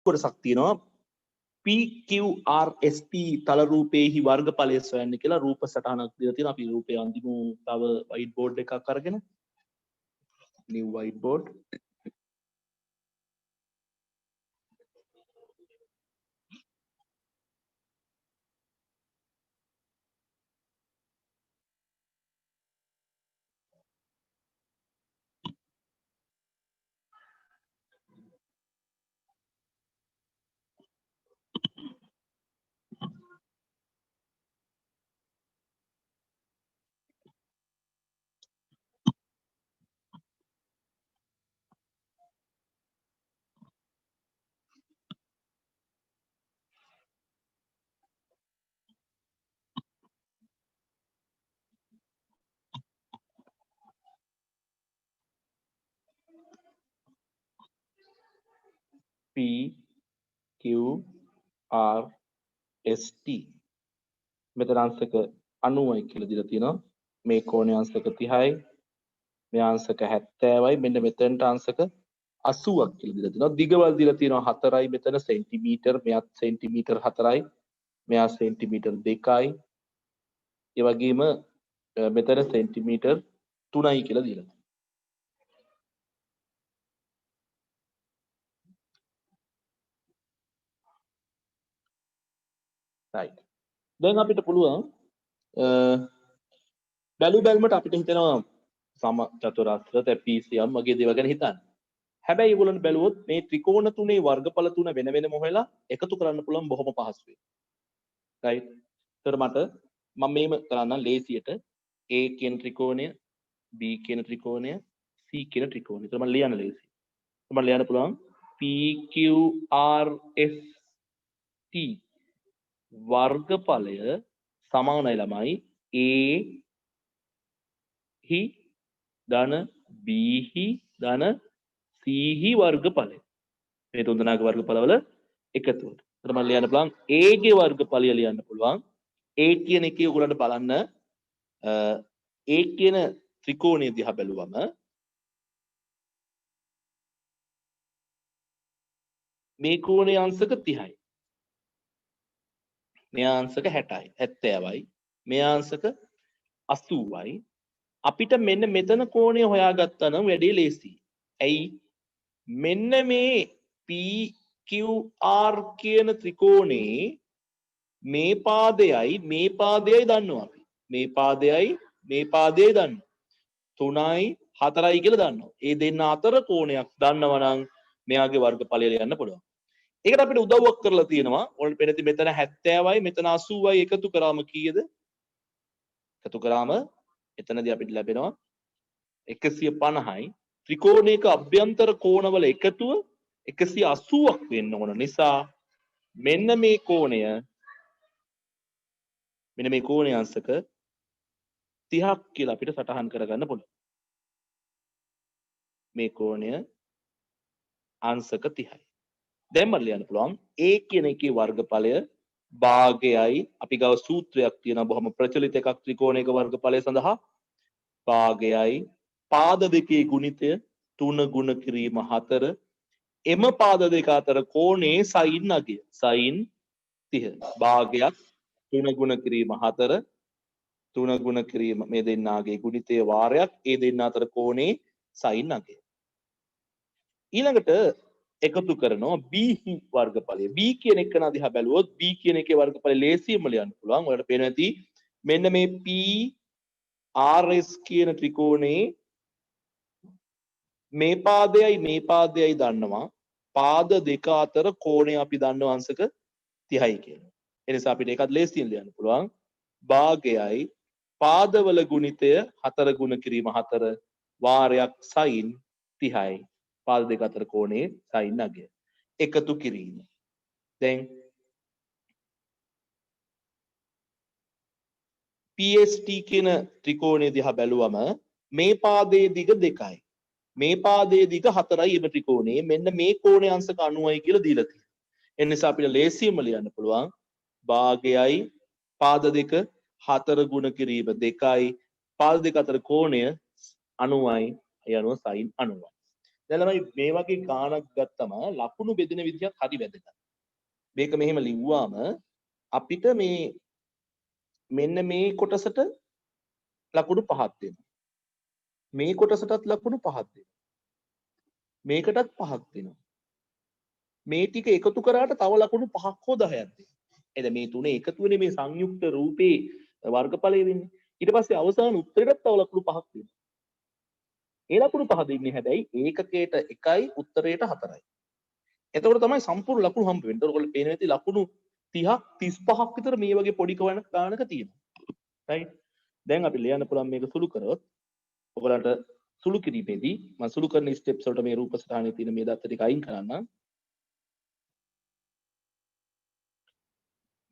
කොටසක් තියෙනවා PQRST තල රූපේහි වර්ගඵලය සොයන්න කියලා රූප සටහනක් දීලා තියෙනවා. අපි රූපය අඳිමු තව white board එකක් අරගෙන. new white board. PQRST මෙතන අංශක 90යි කියලා දීලා තියෙනවා. මේ කෝණය අංශක 30යි, මේ අංශක 70යි, මෙන්න මෙතනට අංශක 80ක් කියලා දීලා තියෙනවා. දිගවල් දීලා තියෙනවා 4යි, මෙතන සෙන්ටිමීටර්, මෙයත් සෙන්ටිමීටර් 4යි, මෙයා සෙන්ටිමීටර් 2යි. ඒ වගේම මෙතන සෙන්ටිමීටර් 3යි කියලා දීලා තියෙනවා. right. දැන් අපිට පුළුවන් බැලුමට අපිට හිතෙනවා සම චතුරස්‍ර තැපීසියම් වගේ දේවල් ගැන හිතන්න. හැබැයි ඒගොල්ලන් බැලුවොත් මේ ත්‍රිකෝණ තුනේ වර්ගඵල තුන වෙන වෙනම හොයලා එකතු කරන්න පුළුවන් බොහොම පහසුවෙන්. right. ඒතර මම මේම කරන්න ලේසියට A කියන ත්‍රිකෝණය, B කියන ත්‍රිකෝණය, C කියන ත්‍රිකෝණය. ඒතර මම ලියන්න ලේසි. මම ලියන්න පුළුවන් PQRST වර්ගඵලය සමානයි ළමයි A හි ධන B හි ධන C හි වර්ගඵලය. මේ තුන් දෙනාගේ වර්ගඵලවල එකතුවට. එතකොට මම ලියන්න පුළුවන් A ගේ වර්ගඵලය ලියන්න පුළුවන්. A කියන එකේ ඔයගොල්ලන්ට බලන්න A කියන ත්‍රිකෝණය දිහා බැලුවම මේ කෝණයේ අංශක 30යි. මේ අංශක 60යි, 70යි. මේ අංශක 80යි. අපිට මෙන්න මෙතන කෝණය හොයාගත්තා නම් වැඩේ ලේසියි. ඇයි? මෙන්න මේ PQR කියන ත්‍රිකෝණේ මේ පාදයයි දන්නවා අපි. මේ පාදයයි දන්නවා. 3යි 4යි කියලා දන්නවා. ඒ දෙන්න අතර කෝණයක් දන්නවනම් මෙයාගේ වර්ගඵලය ලියන්න පුළුවන්. ඒකට අපිට උදව්වක් කරලා තියෙනවා. ඔයාලට පේන මෙතන 70යි මෙතන 80යි එකතු කරාම කීයද? එකතු කරාම එතනදී අපිට ලැබෙනවා 150යි. ත්‍රිකෝණයක අභ්‍යන්තර කෝණවල එකතුව 180ක් වෙන්න ඕන නිසා මෙන්න මේ කෝණය අංශක 30ක් කියලා අපිට සටහන් කරගන්න පුළුවන්. මේ කෝණය අංශක 30යි. දැන් මම ලියන්න පුළුවන් A කියන එකේ වර්ගඵලය භාගයයි අපි ගාව සූත්‍රයක් තියෙනවා බොහොම ප්‍රචලිත එකක් ත්‍රිකෝණයක වර්ගඵලය සඳහා භාගයයි පාද දෙකේ ගුණිතය 3 ගුණ කිරීම 4 එම පාද දෙක අතර කෝණේ sin අගය sin 30 භාගයක් 3 ගුණ කිරීම 4 3 ගුණ කිරීම මේ දෙන්නාගේ ගුණිතය වාරයක් ඒ දෙන්න අතර කෝණේ sin අගය ඊළඟට එකතු කරනවා B වර්ගඵලය. B කියන එක දිහා බැලුවොත් B කියන එකේ වර්ගඵලය ලේසියෙන්ම ලියන්න පුළුවන්. ඔයාලට පේනවා ඇති මෙන්න මේ PRS කියන ත්‍රිකෝණේ මේ පාදයයි දන්නවා. පාද දෙක අතර කෝණය අපි දන්නවා අංශක 30යි කියලා. ඒ නිසා අපිට ඒකත් ලේසියෙන් ලියන්න පුළුවන්. භාගයයි පාදවල ගුණිතය 4 ගුණ කිරීම 4 වාරයක් sin 30යි. පාද දෙක අතර කෝණේ sin අගය එකතු කිරීම. දැන් PST කියන ත්‍රිකෝණය දිහා බැලුවම මේ පාදයේ දිග 2යි. මේ පාදයේ දිග 4යි එම ත්‍රිකෝණයේ මෙන්න මේ කෝණයේ අංශක 90යි කියලා දීලා තියෙනවා. ඒ නිසා අපිට ලේසියෙන්ම ලියන්න පුළුවන් භාගයයි පාද දෙක 4 ගුණ කිරීම 2යි පාද දෙක අතර කෝණය 90යි. ඒ අනුව sin 90යි. දැන් ළමයි මේ වගේ ගානක් ගත්තම ලකුණු බෙදෙන විදිහත් හරි වැදගත්. මේක මෙහෙම ලිව්වාම අපිට මේ මෙන්න මේ කොටසට ලකුණු 5ක් දෙනවා. මේ කොටසටත් ලකුණු 5ක් දෙනවා. මේකටත් 5ක් දෙනවා. මේ ටික එකතු කරාට තව ලකුණු 5ක් හෝ 10ක් දෙනවා. එද මේ තුනේ එකතු වෙන්නේ මේ සංයුක්ත රූපේ වර්ගඵලය වෙන්නේ. ඊට පස්සේ අවසාන උත්තරෙට තව ලකුණු 5ක් දෙනවා. ඒ ලකුණු 5 දෙන්නේ හැබැයි ඒකකයට 1යි උත්තරයට 4යි. එතකොට තමයි සම්පූර්ණ ලකුණු හම්බ වෙන්නේ. එතකොට ඔයගොල්ලෝ පේන ඇති ලකුණු 30ක් 35ක් විතර මේ වගේ පොඩි ගානක තියෙනවා. right? දැන් අපි ලියන්න පුළුවන් මේක සුළු කරොත් ඔයගලන්ට සුළු කිරීමේදී මම සුළු කරන ස්ටෙප්ස් වලට මේ රූප සටහනේ තියෙන මේ දත්ත ටික අයින් කරන්න.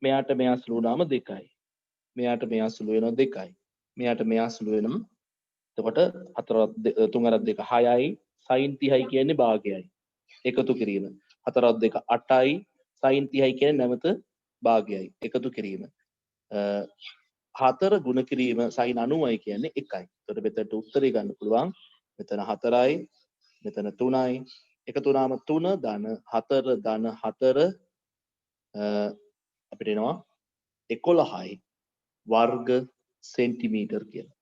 මෙයාට මෙයා සුළු වුණාම 2යි. මෙයාට මෙයා සුළු වෙනවා 2යි. මෙයාට මෙයා සුළු වෙනවා. එතකොට 4 3 2 6යි sin 30යි කියන්නේ භාගයයි. එකතු කිරීම. 4 2 8යි sin 30යි කියන්නේ නැවත භාගයයි. එකතු කිරීම. 4 ගුණ කිරීම sin 90යි කියන්නේ 1යි. එතකොට මෙතනට උත්තරේ ගන්න පුළුවන්. මෙතන 4යි, මෙතන 3යි. එකතු වුණාම 3 ධන 4 ධන 4 අපිට එනවා 11යි වර්ග සෙන්ටිමීටර් කියලා.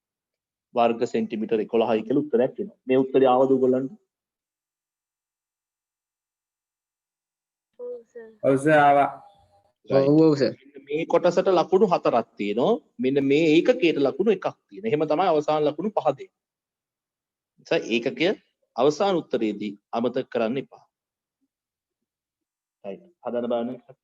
වර්ග සෙන්ටිමීටර් 11යි කියලා උත්තරයක් එනවා. මේ උත්තරය ආවද ඔයගොල්ලන්ට? ඔව් සර් ආවා. ඔව් සර්. මේ කොටසට ලකුණු 4ක් තියෙනවා. මෙන්න මේ ඒකකයට ලකුණු 1ක් තියෙනවා. එහෙම තමයි අවසාන ලකුණු 5 දෙන්නේ. නිසා ඒකකය අවසාන උත්තරයේදී අමතක කරන්න එපා. right. හදන්න බලන්න.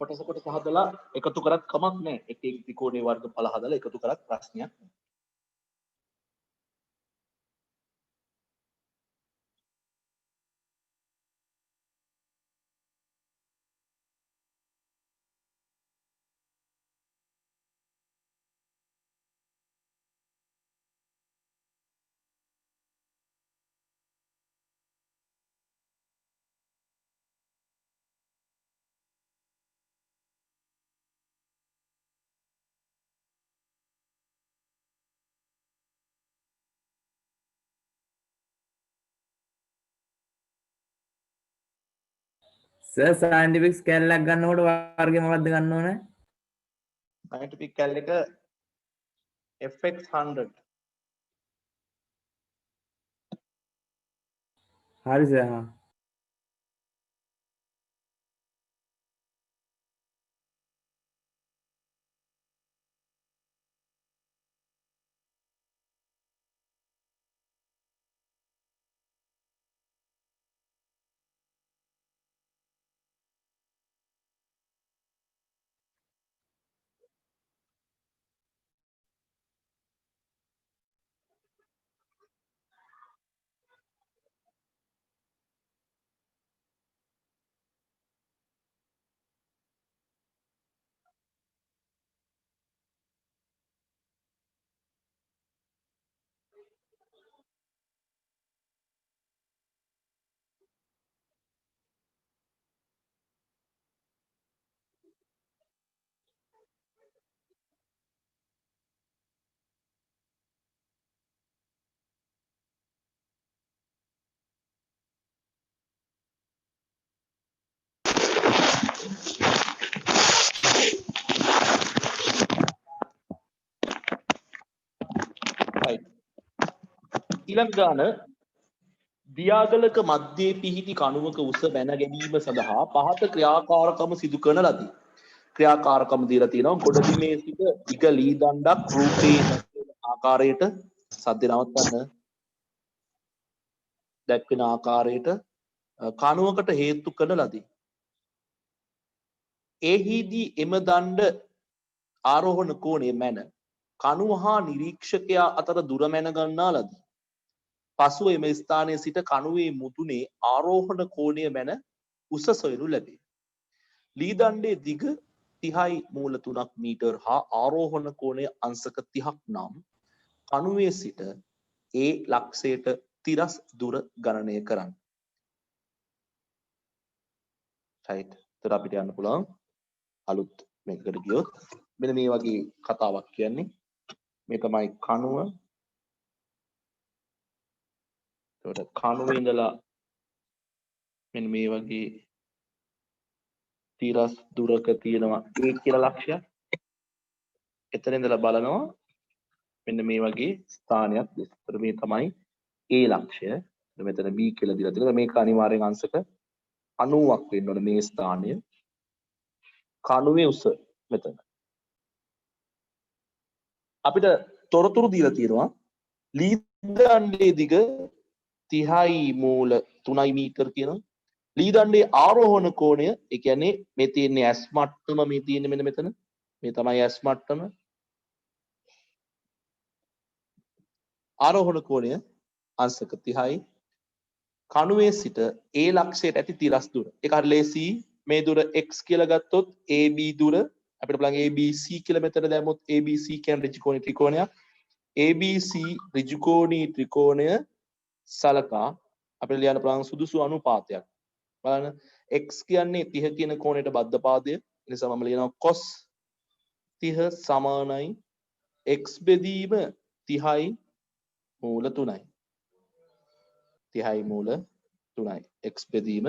කොටස හදලා එකතු කරත් කමක් නැහැ. එක එක ත්‍රිකෝණයේ වර්ගඵල හදලා එකතු කරත් ප්‍රශ්නයක් නැහැ. සර් සයන්ටිෆික් ස්කේල් එකක් ගන්නකොට වර්ගය මොකක්ද ගන්න ඕනේ? scientific cal එක fx 100. හරි සර්. හා. right. ඊළඟ ගාන දියාගලක මැදේ පිහිටි කණුවක උස බැන ගැනීම සඳහා පහත ක්‍රියාකාරකම සිදු කරන ලදී. ක්‍රියාකාරකම දීලා තියෙනවා ගොඩබිමේ සිට දිග ලී දණ්ඩක් රූපේ දැක්වෙන ආකාරයට සද්ද නවත්තන්න දැක්වෙන ආකාරයට කණුවකට හේතු කරන ලදී. එහිදී එම දණ්ඩ ආරෝහණ කෝණය මැන කණුව හා නිරීක්ෂකයා අතර දුර මැන ගන්නා ලදී. පසුව එම ස්ථානයේ සිට කණුවේ මුදුනේ ආරෝහණ කෝණය මැන උස සොයනු ලැබේ. ලී දණ්ඩේ දිග 30යි මූල 3ක් මීටර් හා ආරෝහණ කෝණය අංශක 30ක් නම් කණුවේ සිට ඒ ලක්ෂයට තිරස් දුර ගණනය කරන්න. right. එතකොට අපිට යන්න පුළුවන් අලුත් මේකකට ගියොත් මෙන්න මේ වගේ කතාවක් කියන්නේ මේ තමයි කණුව. එතකොට කණුවේ ඉඳලා මෙන්න මේ වගේ තිරස් දුරක තියෙනවා A කියලා ලක්ෂයක්. එතන ඉඳලා බලනවා මෙන්න මේ වගේ ස්ථානයක් දෙස. එතකොට මේ තමයි A ලක්ෂය. මෙතන B කියලා දීලා තියෙනවා. මේක අනිවාර්යෙන් අංශක 90ක් වෙන්න ඕනේ මේ ස්ථානය. කණුවේ උස මෙතන. අපිට තොරතුරු දීලා තියෙනවා ලී දණ්ඩේ දිග 30යි මූල 3යි මීටර කියනවා. ලී දණ්ඩේ ආරෝහණ කෝණය ඒ කියන්නේ මේ තියෙන්නේ ඇස් මට්ටම මේ තියෙන්නේ මෙන්න මෙතන. මේ තමයි ඇස් මට්ටම. ආරෝහණ කෝණය අංශක 30යි. කණුවේ සිට A ලක්ෂයට ඇති තිරස් දුර. ඒක හරිය ලේසි. මේ දුර x කියලා ගත්තොත් AB දුර අපිට බලන්න ABC කියලා මෙතන දැම්මොත් ABC කියන්නේ ඍජුකෝණී ත්‍රිකෝණයක්. ABC ඍජුකෝණී ත්‍රිකෝණය සලකා අපිට ලියන්න පුළුවන් සුදුසු අනුපාතයක්. බලන්න x කියන්නේ 30 කියන කෝණයට බද්ධ පාදය. ඒ නිසා මම ලියනවා cos 30 සමානයි x බෙදීම 30යි මූල 3යි. 30යි මූල 3යි. x බෙදීම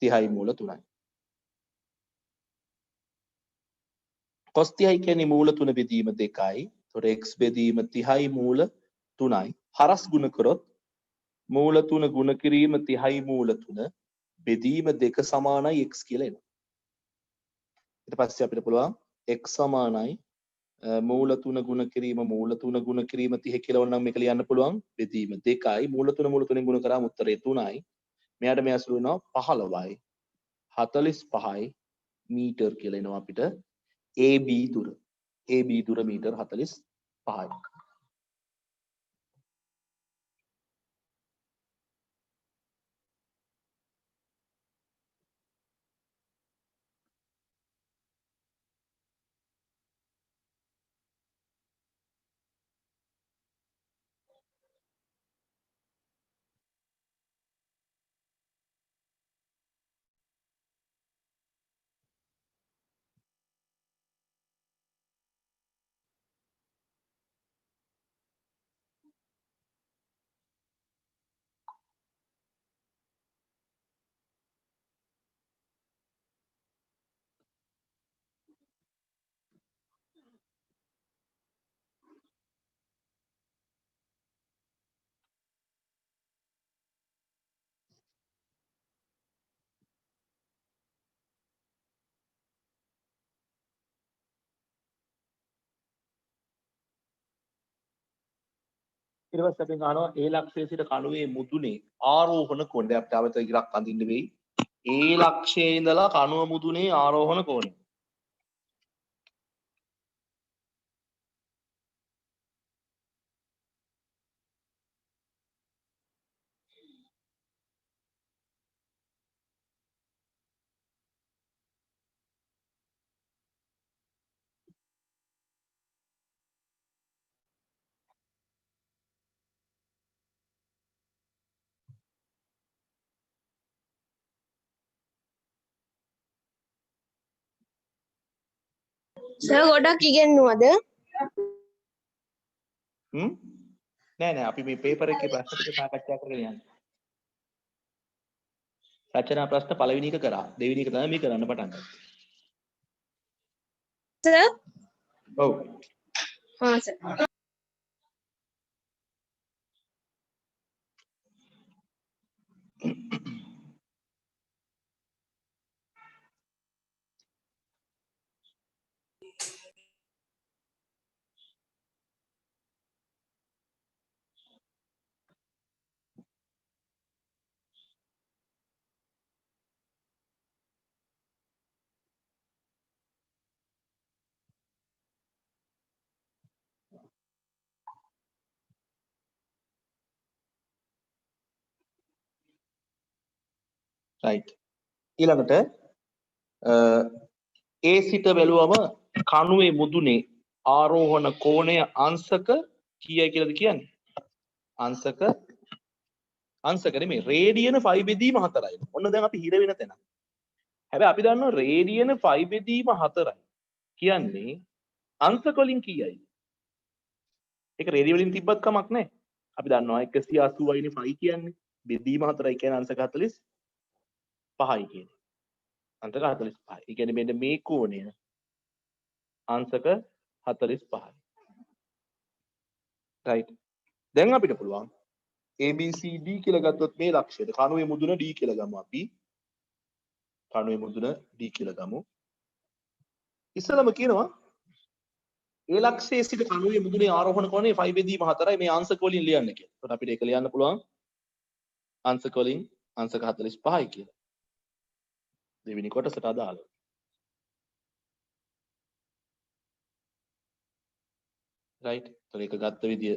30යි මූල 3යි. cos 30යි කියන්නේ මූල 3 බෙදීම 2යි. එතකොට x බෙදීම 30යි මූල 3යි. හරස් ගුණ කරොත් මූල 3 ගුණ කිරීම 30යි මූල 3 බෙදීම 2 සමානයි x කියලා එනවා. ඊට පස්සේ අපිට පුළුවන් x සමානයි මූල 3 ගුණ කිරීම මූල 3 ගුණ කිරීම 30 කියලා වුණනම් මේක ලියන්න පුළුවන් බෙදීම 2යි මූල 3 ගුණ කරාම උත්තරේ 3යි. මෙයාට මේ අසල වෙනවා 15යි 45යි මීටර් කියලා එනවා අපිට AB දුර. AB දුර මීටර් 45යි. ඊට පස්සේ අපි අහනවා A ලක්ෂයේ සිට කණුවේ මුදුනේ ආරෝහණ කෝණය. දැන් අපිට අවත ඉරක් අඳින්න වෙයි. A ලක්ෂයේ ඉඳලා කණුව මුදුනේ ආරෝහණ කෝණය. සර් ගොඩක් ඉගෙනුවද? නෑ නෑ අපි මේ පේපර් එකේ ප්‍රශ්න ටික සාකච්ඡා කරගෙන යන්නේ. රචනා ප්‍රශ්න පළවෙනි එක කරා. දෙවෙනි එක තමයි මේ කරන්න පටන් ගත්තේ. සර්? ඔව්. හා සර්. right. ඊළඟට A සිට බැලුවම කණුවේ මුදුනේ ආරෝහණ කෝණය අංශක කීයයි කියලාද කියන්නේ? අංශක නෙමෙයි රේඩියන 5 බෙදීම 4යි. ඔන්න දැන් අපි හිර වෙන තැන. හැබැයි අපි දන්නවා රේඩියන 5 බෙදීම 4යි. කියන්නේ අංශක වලින් කීයයි? ඒක රේඩිය වලින් තිබ්බත් කමක් නැහැ. අපි දන්නවා 180යිනේ 5 කියන්නේ. බෙදීම 4යි කියන්නේ අංශක 45යි කියන්නේ. අංශක 45යි. ඒ කියන්නේ මෙන්න මේ කෝණය අංශක 45යි. right. දැන් අපිට පුළුවන් ABCD කියලා ගත්තොත් මේ ලක්ෂයට කණුවේ මුදුන D කියලා ගමු අපි. කණුවේ මුදුන D කියලා ගමු. ඉස්සලම කියනවා ඒ ලක්ෂයේ සිට කණුවේ මුදුනේ ආරෝහණ කෝණය 5 බෙදීම 4යි මේ අංශක වලින් ලියන්න කියලා. එතකොට අපිට ඒක ලියන්න පුළුවන් අංශක වලින් අංශක 45යි කියලා. දෙවෙනි කොටසට අදාළව. right. එතකොට ඒක ගත්ත විදිය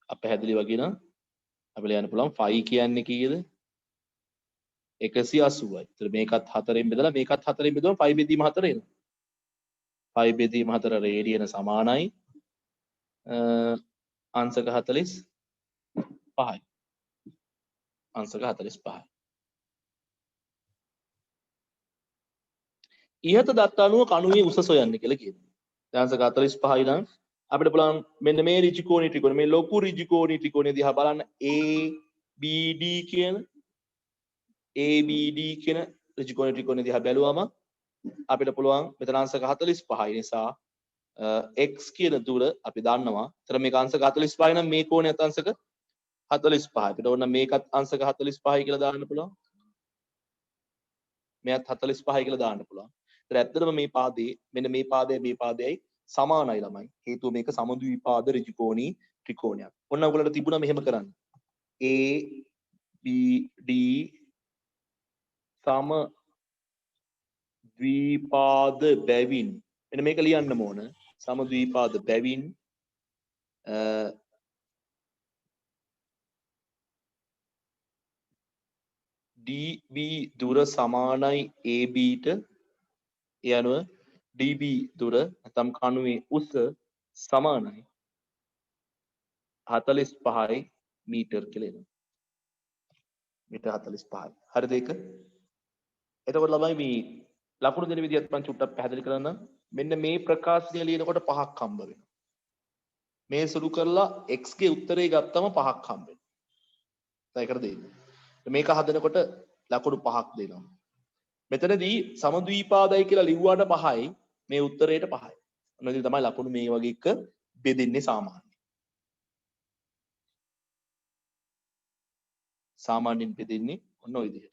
අපහැදිලි වගේ නම් අපිට ලියන්න පුළුවන් 5 කියන්නේ කීයද? 180යි. ඒතර මේකත් 4ෙන් බෙදලා මේකත් 4ෙන් බෙදුවම 5 බෙදීම 4 එනවා. 5 බෙදීම 4 රේඩියන සමානයි අංශක 45යි. අංශක 45යි. ඉහත දත්ත අනුව කණුවේ උස සොයන්න කියලා කියනවා. දැන් අංශක 45යි නම් අපිට පුළුවන් මෙන්න මේ ඍජු කෝණී ත්‍රිකෝණය මේ ලොකු ඍජු කෝණී ත්‍රිකෝණය දිහා බලන්න ABD කියන ඍජු කෝණී ත්‍රිකෝණය දිහා බැලුවම අපිට පුළුවන් මෙතන අංශක 45යි නිසා x කියන දුර අපි දන්නවා. ඒතර මේක අංශක 45යි නම් මේ කෝණයත් අංශක 45යි. අපිට ඕන මේකත් අංශක 45යි කියලා දාන්න පුළුවන්. මෙයත් 45යි කියලා දාන්න පුළුවන්. ඒතර ඇත්තටම මේ පාදේ මෙන්න මේ පාදයයි මේ පාදයයි සමානයි ළමයි. හේතුව මේක සමද්විපාද ඍජු කෝණී ත්‍රිකෝණයක්. ඔන්න ඔයගොල්ලන්ට තිබුණා මෙහෙම කරන්න. A B D සම ද්විපාද බැවින් මෙන්න මේක ලියන්න ඕන. සමද්විපාද බැවින් DB දුර සමානයි AB ට. ඒ අනුව DB දුර නැත්නම් කණුවේ උස සමානයි 45යි මීටර් කියලා එනවා. මීටර් 45යි. හරිද ඒක? එතකොට ළමයි මේ ලකුණු දෙන විදිහත් මම චුට්ටක් පැහැදිලි කරන්නම්. මෙන්න මේ ප්‍රකාශනය ලියනකොට 5ක් හම්බ වෙනවා. මේ සුළු කරලා x ගේ උත්තරේ ගත්තම 5ක් හම්බ වෙනවා. දැන් ඒකට දෙන්න. මේක හදනකොට ලකුණු 5ක් දෙනවා. මෙතනදී සමද්විපාදයි කියලා ලිව්වාට 5යි මේ උත්තරේට 5යි. ඔන්න ඉතින් තමයි ලකුණු මේ වගේ එක බෙදෙන්නේ සාමාන්‍යයෙන්. සාමාන්‍යයෙන් බෙදෙන්නේ ඔන්න ඔය විදිහට.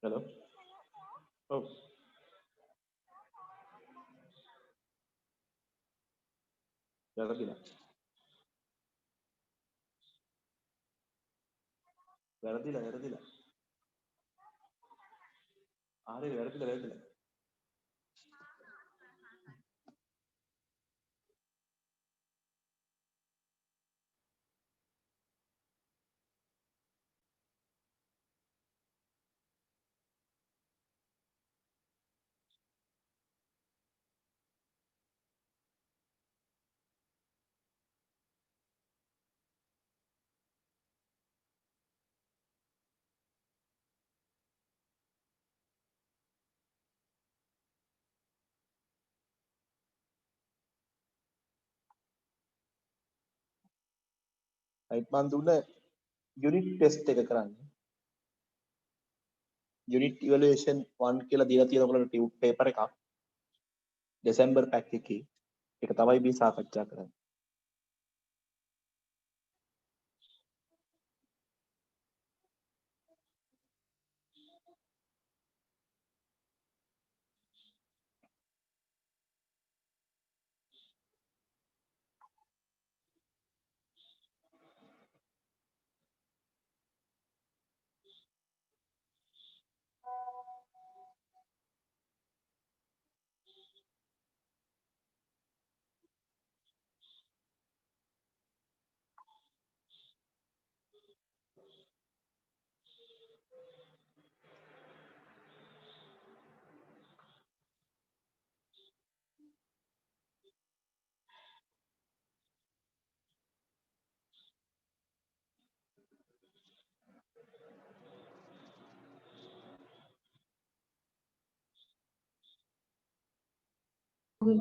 Hello. Oh. වැරදිලා. වැරදිලා. ආරේ වැරදිලා. right මන් දුන්න යුනිට් ටෙස්ට් එක කරන්න. යුනිට් ඉවැලුවේෂන් 1 කියලා දීලා තියෙන ඔයගොල්ලන්ට පේපර් එකක්. දෙසැම්බර් පැක් එකේ. ඒක තමයි මේ සාකච්ඡා කරන්නේ.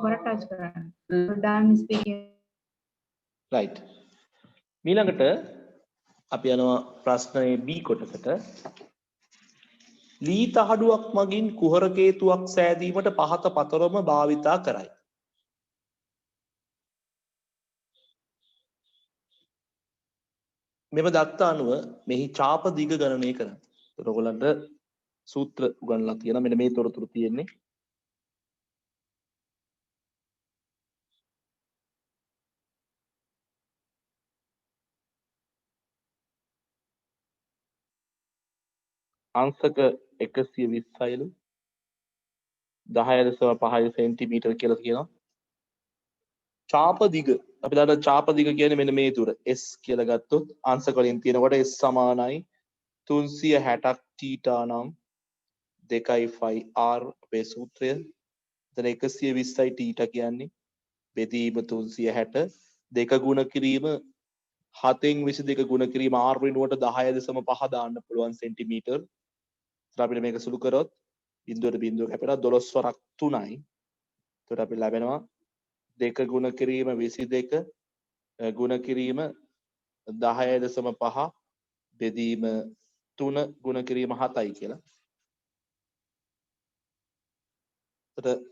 කොර ටච් කරන්න done speaking right මීළඟට අපි යනවා ප්‍රශ්නයේ B කොටසට ලී තහඩුවක් මගින් කුහර කේතුවක් සෑදීමට පහත පතරම භාවිතා කරයි මෙම දත්ත අනුව මෙහි ඡාප දිග ගණනය කරන්න. ඒතකොට ඔයගොල්ලන්ට සූත්‍ර උගන්ලා තියෙනවා. මෙන්න මේ තොරතුරු තියෙන්නේ. අංශක 120යිලු 10.5 සෙන්ටිමීටර් කියලා කියනවා. ඡාප දිග අපි දන්නා ඡාප දිග කියන්නේ මෙන්න මේ තුර s කියලා ගත්තොත් අංශක වලින් තියෙනකොට s සමානයි 360ක් θ නම් 2යි r අපේ සූත්‍රය. එතන 120යි θ කියන්නේ බෙදීම 360 දෙක ගුණ කිරීම 7න් 22 ගුණ කිරීම r වෙනුවට 10.5 දාන්න පුළුවන් සෙන්ටිමීටර්. ඒත් අපිට මේක සුළු කරොත් බිඳුවට බිඳුව කැපෙනවා 12 වරක් 3යි. එතකොට අපි ලැබෙනවා දෙක ගුණ කිරීම 22 ගුණ කිරීම 10.5 බෙදීම 3 ගුණ කිරීම 7යි කියලා. එතකොට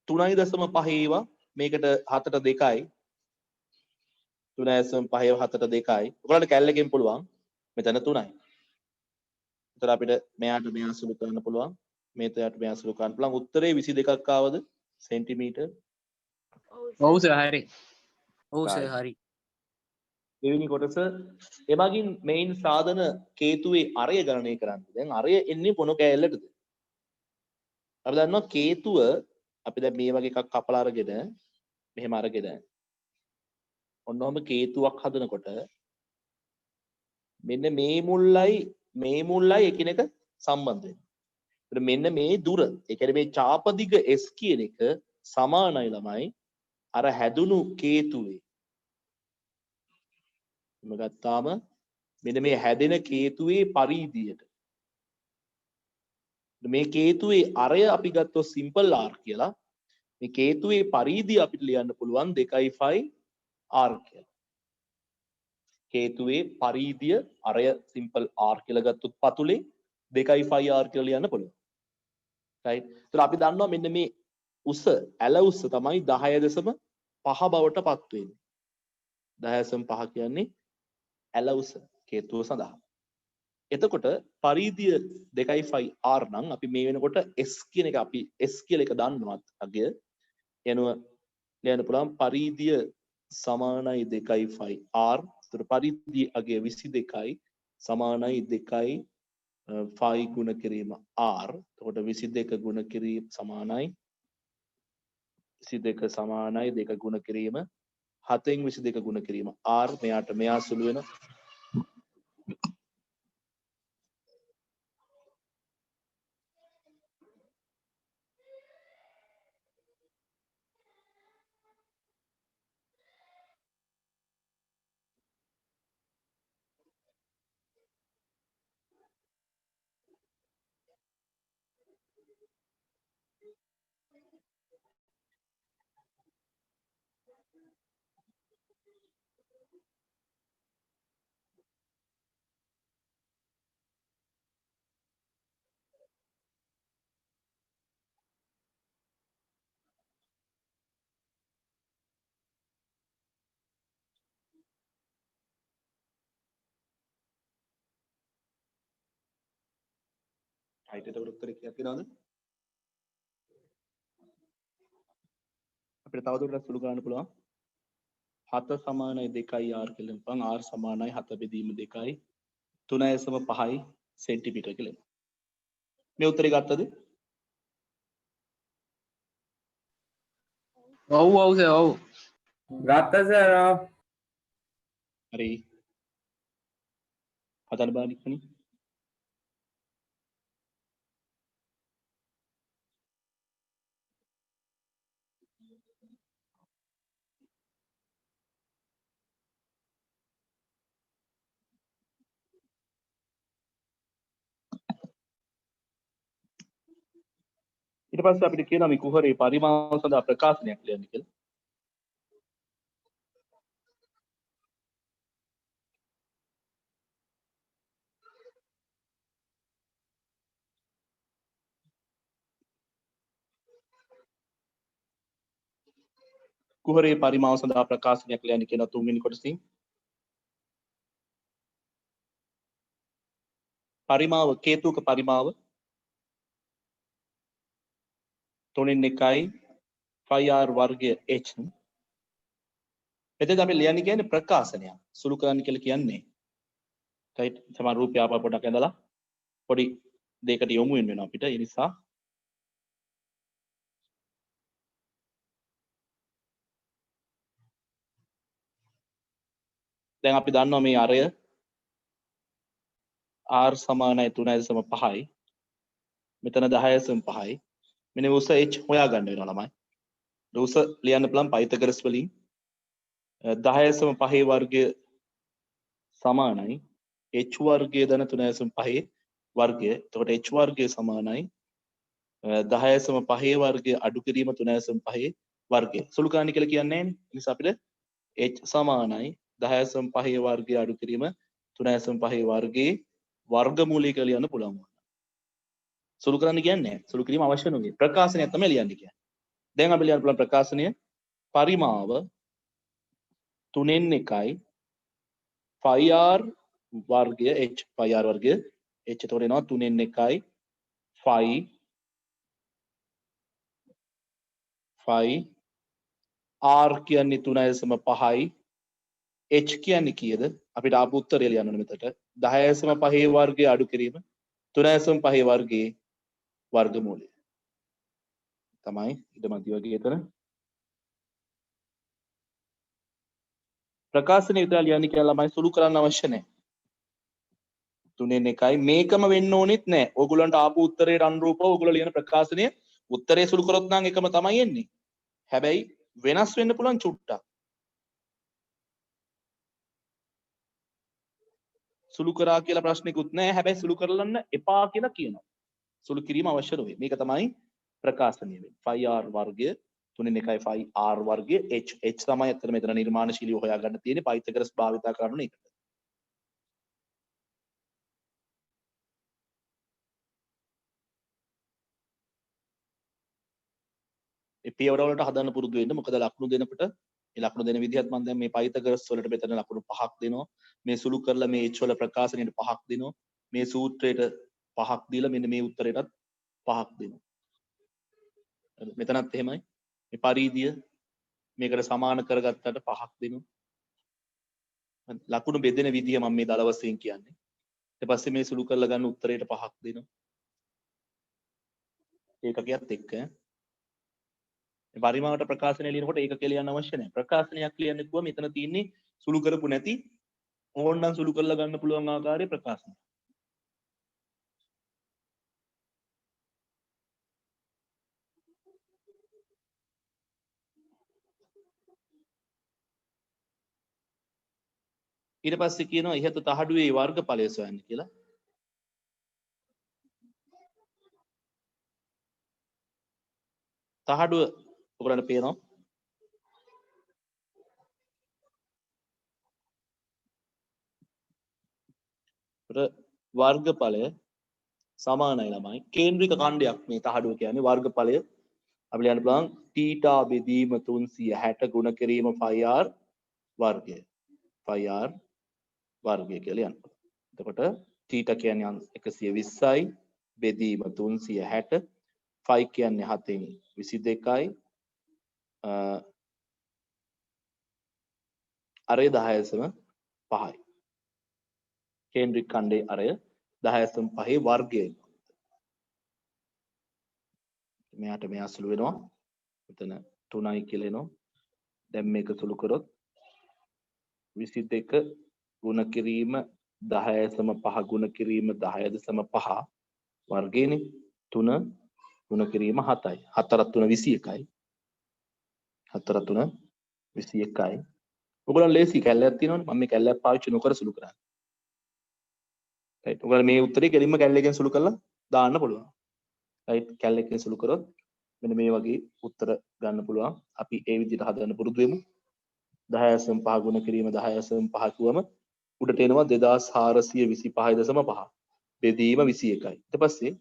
3.5 ඒවා මේකට 7ට 2යි 3.5 ඒවා 7ට 2යි. ඔයගොල්ලන්ට කැලලකින් පුළුවන් මෙතන 3යි. එතකොට අපිට මෙයාට මෙයා සුළු කරන්න පුළුවන් මේතයට මෙයා සුළු කරන්න පුළුවන්. උත්තරේ 22ක් ආවද සෙන්ටිමීටර්. ඔව් සර් හරි. ඔව් සර් හරි. දෙවෙනි කොටස එමගින් මේන් සාධන කේතුවේ අරය ගණනය කරන්න. දැන් අරය එන්නේ මොන කෑල්ලටද? අපි දන්නවා කේතුව අපි දැන් මේ වගේ එකක් කපලා අරගෙන මෙහෙම අරගෙන ඔන්නෝම කේතුවක් හදනකොට මෙන්න මේ මුල්ලයි එකිනෙක සම්බන්ධ වෙනවා. මෙන්න මේ දුර ඒ කියන්නේ මේ ඡාප දිග s කියන එක සමානයි ළමයි අර හැදුණු කේතුවේ මම ගත්තාම මෙන්න මේ හැදෙන කේතුවේ පරිධියට මේ කේතුවේ අරය අපි ගත්තොත් සිම්පල් r කියලා මේ කේතුවේ පරිධිය අපිට ලියන්න පුළුවන් 2.5 r කියලා. කේතුවේ පරිධිය අරය සිම්පල් r කියලා ගත්තොත් පතුලේ 2.5 r කියලා ලියන්න පුළුවන්. right. ඒතර අපි දන්නවා මෙන්න මේ උස ඇල උස තමයි 10.5 බවට පත් වෙන්නේ. 10.5 කියන්නේ ඇල උස කේතුව සඳහා. එතකොට පරිධිය 2.5 r නම් අපි මේ වෙනකොට s කියන එක අපි s කියලා එක දන්නවත් අගය එනවා ලියන්න පුළුවන් පරිධිය සමානයි 2.5 r. එතකොට පරිධිය අගය 22යි සමානයි 2යි 5 ගුණ කිරීම r. එතකොට 22 ගුණ කිරීම සමානයි 22 සමානයි 2 ගුණ කිරීම 7න් 22 ගුණ කිරීම r. මෙයාට මෙයා සුළු වෙන හයිටට උත්තරේ කීයක් වෙනවද? අපිට තවදුරටත් සුළු කරන්න පුළුවන්. 7 සමානයි 2යි r කියලා ලියපන්. r සමානයි 7 බෙදීම 2යි 3.5යි සෙන්ටිමීටර කියලා. මේ උත්තරේ ගත්තද? ඔව් ඔව් සර් ඔව්. ගත්ත සර්. හරි. හතර බානික්කනේ. ඊට ඊට පස්සේ අපිට කියනවා මේ කුහරේ පරිමාව සඳහා ප්‍රකාශනයක් ලියන්න කියලා. කුහරේ පරිමාව සඳහා ප්‍රකාශනයක් ලියන්න කියන තුන්වෙනි කොටසින් පරිමාව කේතුක පරිමාව 3 1 r වර්ගය h. එතෙන් අපි ලියන්නේ කියන්නේ ප්‍රකාශනයක්. සුළු කරන්න කියලා කියන්නේ. right සමාන රූපය ආපහු පොඩක් ඇඳලා පොඩි දෙයකට යොමු වෙනවා අපිට. ඒ නිසා දැන් අපි දන්නවා මේ අරය r සමානයි 3.5යි. මෙතන 10.5යි. මෙන්න උස h හොයා ගන්න වෙනවා ළමයි. උස ලියන්න පුළුවන් පයිතගරස් වලින් 10.5 වර්ගය සමානයි h වර්ගය ධන 3.5 වර්ගය. එතකොට h වර්ගය සමානයි 10.5 වර්ගය අඩු කිරීම 3.5 වර්ගය. සුළු කරන්න කියලා කියන්නේ නැහැ. ඒ නිසා අපිට h සමානයි 10.5 වර්ගය අඩු කිරීම 3.5 වර්ගයේ වර්ගමූලය කියලා ලියන්න පුළුවන්. සුළු කරන්න කියන්නේ නැහැ. සුළු කිරීම අවශ්‍ය නොවේ. ප්‍රකාශනයක් තමයි ලියන්න කියන්නේ. දැන් අපි ලියන්න පුළුවන් ප්‍රකාශනය පරිමාව 3 1 5r වර්ගය h 5r වර්ගය h. එතකොට එනවා 3 1 5 r කියන්නේ 3.5යි h කියන්නේ කීයද? අපිට ආපු උත්තරය ලියන්න ඕනේ මෙතට 10.5 වර්ගය අඩු කිරීම 3.5 වර්ගයේ වර්ගමූලය තමයි ඉදමදි වගේ එතන ප්‍රකාශනය විතර ලියන්න කියලා ළමයි සුළු කරන්න අවශ්‍ය නැහැ. 3 1 මේකම වෙන්න ඕනෙත් නැහැ. ඕගොල්ලන්ට ආපු උත්තරේට අනුරූපව ඕගොල්ලෝ ලියන ප්‍රකාශනය උත්තරේ සුළු කරොත් නම් එකම තමයි එන්නේ. හැබැයි වෙනස් වෙන්න පුළුවන් චුට්ටක්. සුළු කරා කියලා ප්‍රශ්නිකුත් නැහැ. හැබැයි සුළු කරලන්න එපා කියලා කියනවා. සුළු කිරීම අවශ්‍ය නොවේ. මේක තමයි ප්‍රකාශනය වෙන්නේ. 5r වර්ගය 3 1 5r වර්ගය h තමයි අතන මෙතන නිර්මාණශීලීව හොයාගන්න තියෙන්නේ පයිතගරස් භාවිතා කරන එකට. ඒ පියවර වලට හදන්න පුරුදු වෙන්න. මොකද ලකුණු දෙනකොට ඒ ලකුණු දෙන විදිහත් මම දැන් මේ පයිතගරස් වලට මෙතන ලකුණු 5ක් දෙනවා. මේ සුළු කරලා මේ h වල ප්‍රකාශනයට 5ක් දෙනවා. මේ සූත්‍රයට 5ක් දීලා මෙන්න මේ උත්තරයටත් 5ක් දෙනවා. මෙතනත් එහෙමයි. මේ පරිධිය මේකට සමාන කරගත්තට 5ක් දෙනවා. ලකුණු බෙදෙන විදිය මම මේ දල වශයෙන් කියන්නේ. ඊට පස්සේ මේ සුළු කරලා ගන්න උත්තරයට 5ක් දෙනවා. ඒකකයත් එක්ක මේ පරිමාවට ප්‍රකාශනය ලියනකොට ඒකක ලියන්න අවශ්‍ය නැහැ. ප්‍රකාශනයක් ලියන්න කිව්වම මෙතන තියෙන්නේ සුළු කරපු නැති ඕනනම් සුළු කරලා ගන්න පුළුවන් ආකාරයේ ප්‍රකාශනය. ඊට පස්සේ කියනවා ඉහත තහඩුවේ වර්ගඵලය සොයන්න කියලා. තහඩුව ඔයගලන්ට පේනවා. වර්ගඵලය සමානයි ළමයි. කේන්ද්‍රික ඛණ්ඩයක් මේ තහඩුව කියන්නේ වර්ගඵලය අපි ලියන්න පුළුවන් θ බෙදීම 360 ගුණ කිරීම 5r වර්ගය. 5r වර්ගය කියලා ලියන්න. එතකොට θ කියන්නේ 120යි බෙදීම 360 5 කියන්නේ 7න් 22යි අරය 10.5යි. කේන්ද්‍රික ඛණ්ඩයේ අරය 10.5 වර්ගය. මෙයාට මෙයා සුළු වෙනවා. මෙතන 3යි කියලා එනවා. දැන් මේක සුළු කරොත් 22 ගුණ කිරීම 10.5 ගුණ කිරීම 10.5 වර්ගයනේ. 3 ගුණ කිරීම 7යි. 4 3 21යි. 4 3 21යි. ඔයගොල්ලෝ ලේසි කැලලයක් තියෙනවනේ. මම මේ කැලලයක් පාවිච්චි නොකර සුළු කරන්නේ. right. ඔයගොල්ලෝ මේ උත්තරේ කෙලින්ම කැලලකින් සුළු කරලා දාන්න පුළුවන්. right. කැලලකින් සුළු කරොත් මෙන්න මේ වගේ උත්තර ගන්න පුළුවන්. අපි ඒ විදිහට හදන්න පුරුදු වෙමු. 10.5 ගුණ කිරීම 10.5 කිව්වම උඩට එනවා 2425.5. බෙදීම 21යි. ඊට පස්සේ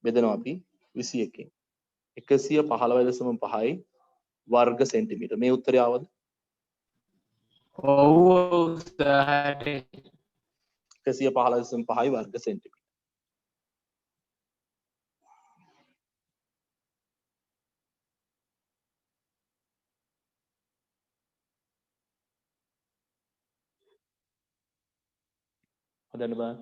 බෙදනවා අපි 21කින්. 115.5යි වර්ග සෙන්ටිමීටර. මේ උත්තරය ආවද? ඔව් හරි 115.5යි වර්ග සෙන්ටිමීටර. හදන්න බෑ.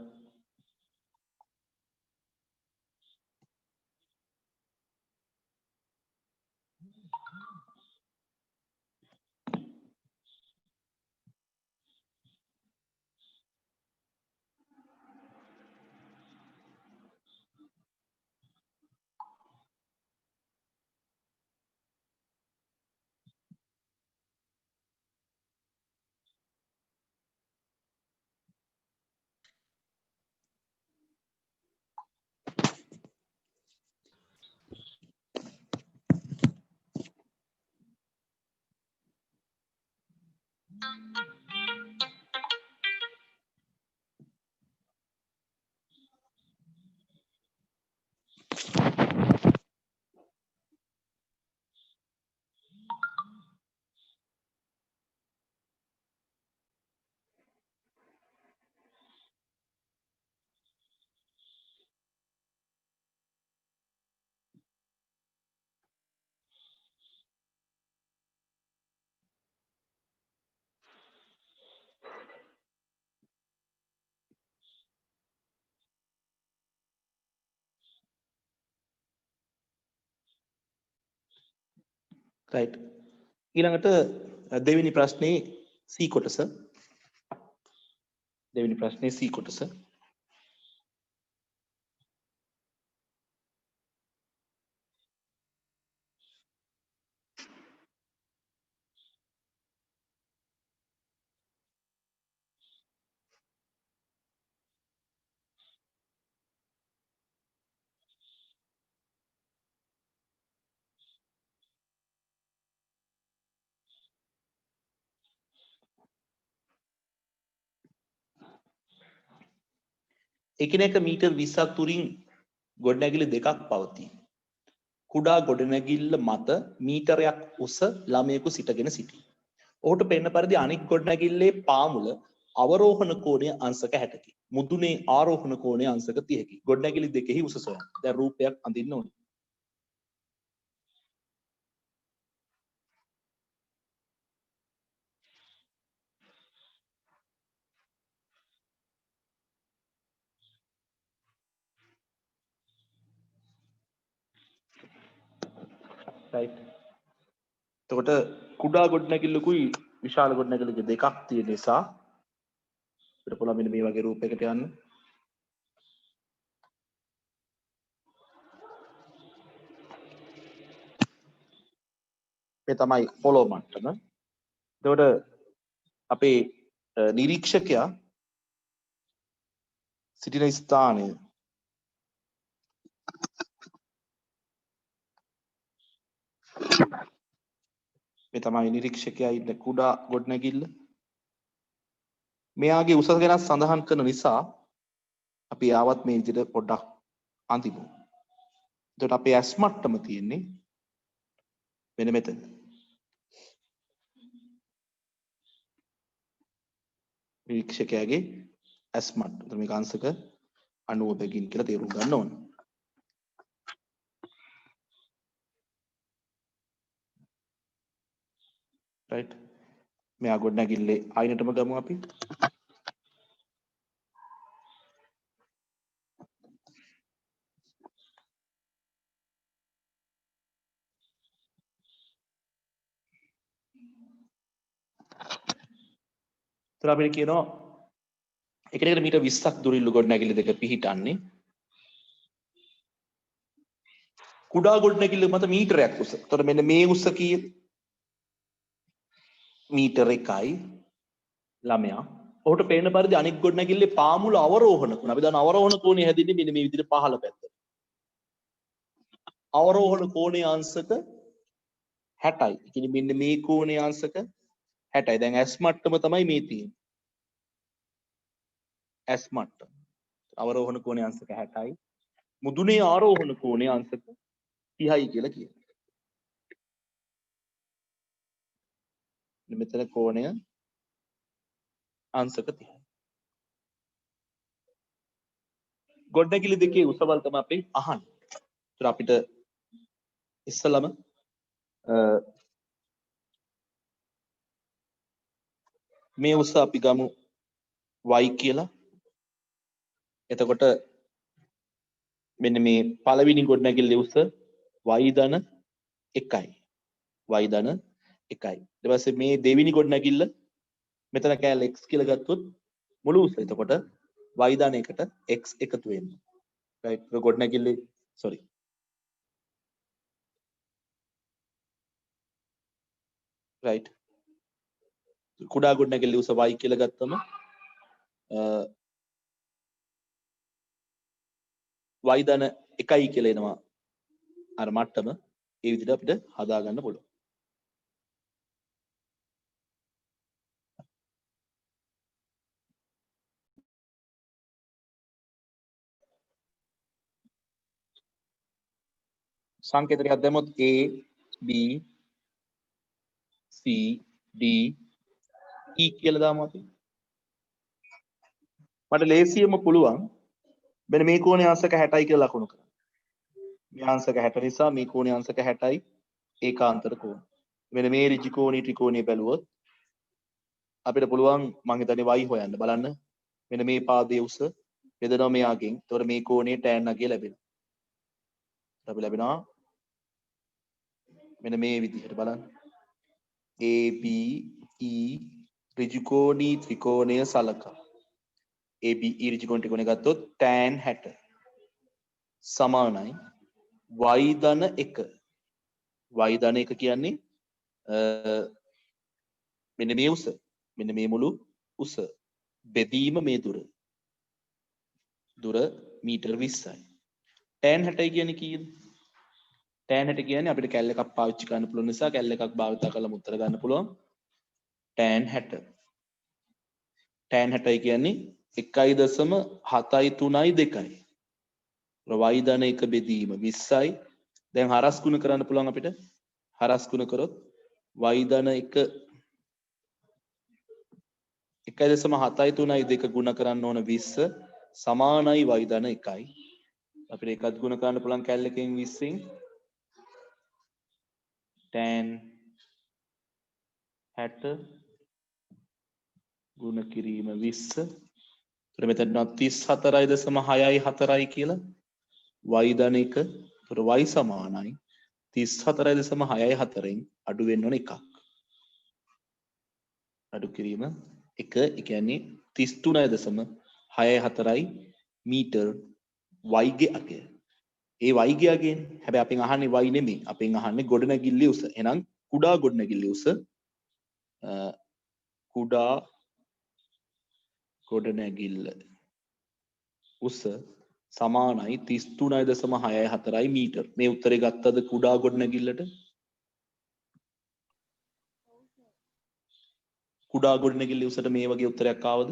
රයිට්. ඊළඟට දෙවෙනි ප්‍රශ්නේ C කොටස. දෙවෙනි ප්‍රශ්නේ C කොටස. එකිනෙක මීටර් 20ක් දුරින් ගොඩනැගිලි දෙකක් පවතී. කුඩා ගොඩනැගිල්ල මත මීටරයක් උස ළමයෙකු සිටගෙන සිටී. ඔහුට පෙනෙන පරිදි අනෙක් ගොඩනැගිල්ලේ පාමුල අවරෝහණ කෝණය අංශක 60කි. මුදුනේ ආරෝහණ කෝණය අංශක 30කි. ගොඩනැගිලි දෙකෙහි උස සොයන්න. දැන් රූපයක් අඳින්න ඕනේ. right. එතකොට කුඩා ගොඩනැගිල්ලකුයි විශාල ගොඩනැගිල්ලක දෙකක් තියෙන නිසා අපිට පුළුවන් මෙන්න මේ වගේ රූපයකට යන්න. මේ තමයි පොළොව මට්ටම. එතකොට අපේ නිරීක්ෂකයා සිටින ස්ථානය මේ තමයි නිරීක්ෂකයා ඉන්න කුඩා ගොඩනැගිල්ල. මෙයාගේ උස ගැන සඳහන් කරන නිසා අපි ආවත් මේ විදිහට පොඩ්ඩක් අඳිමු. එතකොට අපේ ඇස් මට්ටම තියෙන්නේ මෙන්න මෙතන. නිරීක්ෂකයාගේ ඇස් මට්ටම. එතකොට මේක අංශක 90කින් කියලා තේරුම් ගන්න ඕන. right. මෙයා ගොඩනැගිල්ලේ අයිනටම ගමු අපි. එතකොට අපිට කියනවා එකිනෙකට මීටර් 20ක් දුරින් ගොඩනැගිලි දෙක පිහිටන්නේ කුඩා ගොඩනැගිල්ල මත මීටරයක් උස. එතකොට මෙන්න මේ උස කීයද? මීටර 1යි ළමයා. ඔහුට පේන පරිදි අනෙක් ගොඩනැගිල්ලේ පාමුල අවරෝහණ කෝණ. අපි දන්න අවරෝහණ කෝණය හැදින්නේ මෙන්න මේ විදිහට පහළ පැත්තට. අවරෝහණ කෝණයේ අංශක 60යි. ඒ කියන්නේ මෙන්න මේ කෝණයේ අංශක 60යි. දැන් S මට්ටම තමයි මේ තියෙන්නේ. S මට්ටම. අවරෝහණ කෝණයේ අංශක 60යි. මුදුනේ ආරෝහණ කෝණයේ අංශක 30යි කියලා කියනවා. මෙතන කෝණය අංශක 30යි. ගොඩනැගිලි දෙකේ උසවල් තමයි අපි අහන්නේ. ඒතර අපිට ඉස්සලම මේ උස අපි ගමු y කියලා. එතකොට මෙන්න මේ පළවෙනි ගොඩනැගිල්ලේ උස y ධන 1යි. y ධන 1යි. ඊට පස්සේ මේ දෙවෙනි ගොඩනැගිල්ල මෙතන කෑල්ල x කියලා ගත්තොත් මුළු උස. එතකොට y ධන 1ට x එකතු වෙනවා. right? ඒක ගොඩනැගිල්ලේ sorry. right. කුඩා ගොඩනැගිල්ලේ උස y කියලා ගත්තම y ධන 1යි කියලා එනවා අර මට්ටම. ඒ විදිහට අපිට හදා ගන්න පුළුවන්. සංකේත ටිකක් දැම්මොත් A B C D E කියලා දාමු අපි. මට ලේසියෙන්ම පුළුවන් මෙන්න මේ කෝණයේ අංශක 60යි කියලා ලකුණු කරන්න. මේ අංශක 60 නිසා මේ කෝණයේ අංශක 60යි ඒකාන්තර කෝණ. මෙන්න මේ ඍජු කෝණී ත්‍රිකෝණිය බැලුවොත් අපිට පුළුවන් මම හිතන්නේ y හොයන්න. බලන්න මෙන්න මේ පාදයේ උස බෙදනවා මෙයාගෙන්. ඒතකොට මේ කෝණයේ tan අගය ලැබෙනවා. අපි ලැබෙනවා මෙන්න මේ විදිහට බලන්න. A B E ඍජු කෝණී ත්‍රිකෝණය සලකා. AB ඍජු කෝණ ත්‍රිකෝණය ගත්තොත් tan 60 සමානයි y ධන 1. y ධන 1 කියන්නේ මෙන්න මේ උස. මෙන්න මේ මුළු උස. බෙදීම මේ දුර. දුර මීටර 20යි. tan 60 කියන්නේ කීයද? tan 60 කියන්නේ අපිට කැල් එකක් පාවිච්චි කරන්න පුළුවන් නිසා කැල් එකක් භාවිත කරලා උත්තර ගන්න පුළුවන්. tan 60. tan 60 කියන්නේ 1.732යි. y ධන 1 බෙදීම 20යි. දැන් හරස් ගුණ කරන්න පුළුවන් අපිට. හරස් ගුණ කරොත් y ධන 1 1.732 ගුණ කරන්න ඕන 20 සමානයි y ධන 1යි. අපිට එකත් ගුණ කරන්න පුළුවන් කැල් එකෙන් 20න් tan 60 ගුණ කිරීම 20. එතකොට මෙතන 34.64යි කියලා y ධන 1. එතකොට y සමානයි 34.64න් අඩු වෙන්න ඕන එකක්. අඩු කිරීම 1. ඒ කියන්නේ 33.64යි මීටර් y ගේ අගය. ඒ y ගේ අගයනේ. හැබැයි අපෙන් අහන්නේ y නෙමෙයි. අපෙන් අහන්නේ ගොඩනැගිල්ලේ උස. එහෙනම් කුඩා ගොඩනැගිල්ලේ උස කුඩා ගොඩනැගිල්ල උස සමානයි 33.64යි මීටර්. මේ උත්තරේ ගත්තද කුඩා ගොඩනැගිල්ලට? කුඩා ගොඩනැගිල්ලේ උසට මේ වගේ උත්තරයක් ආවද?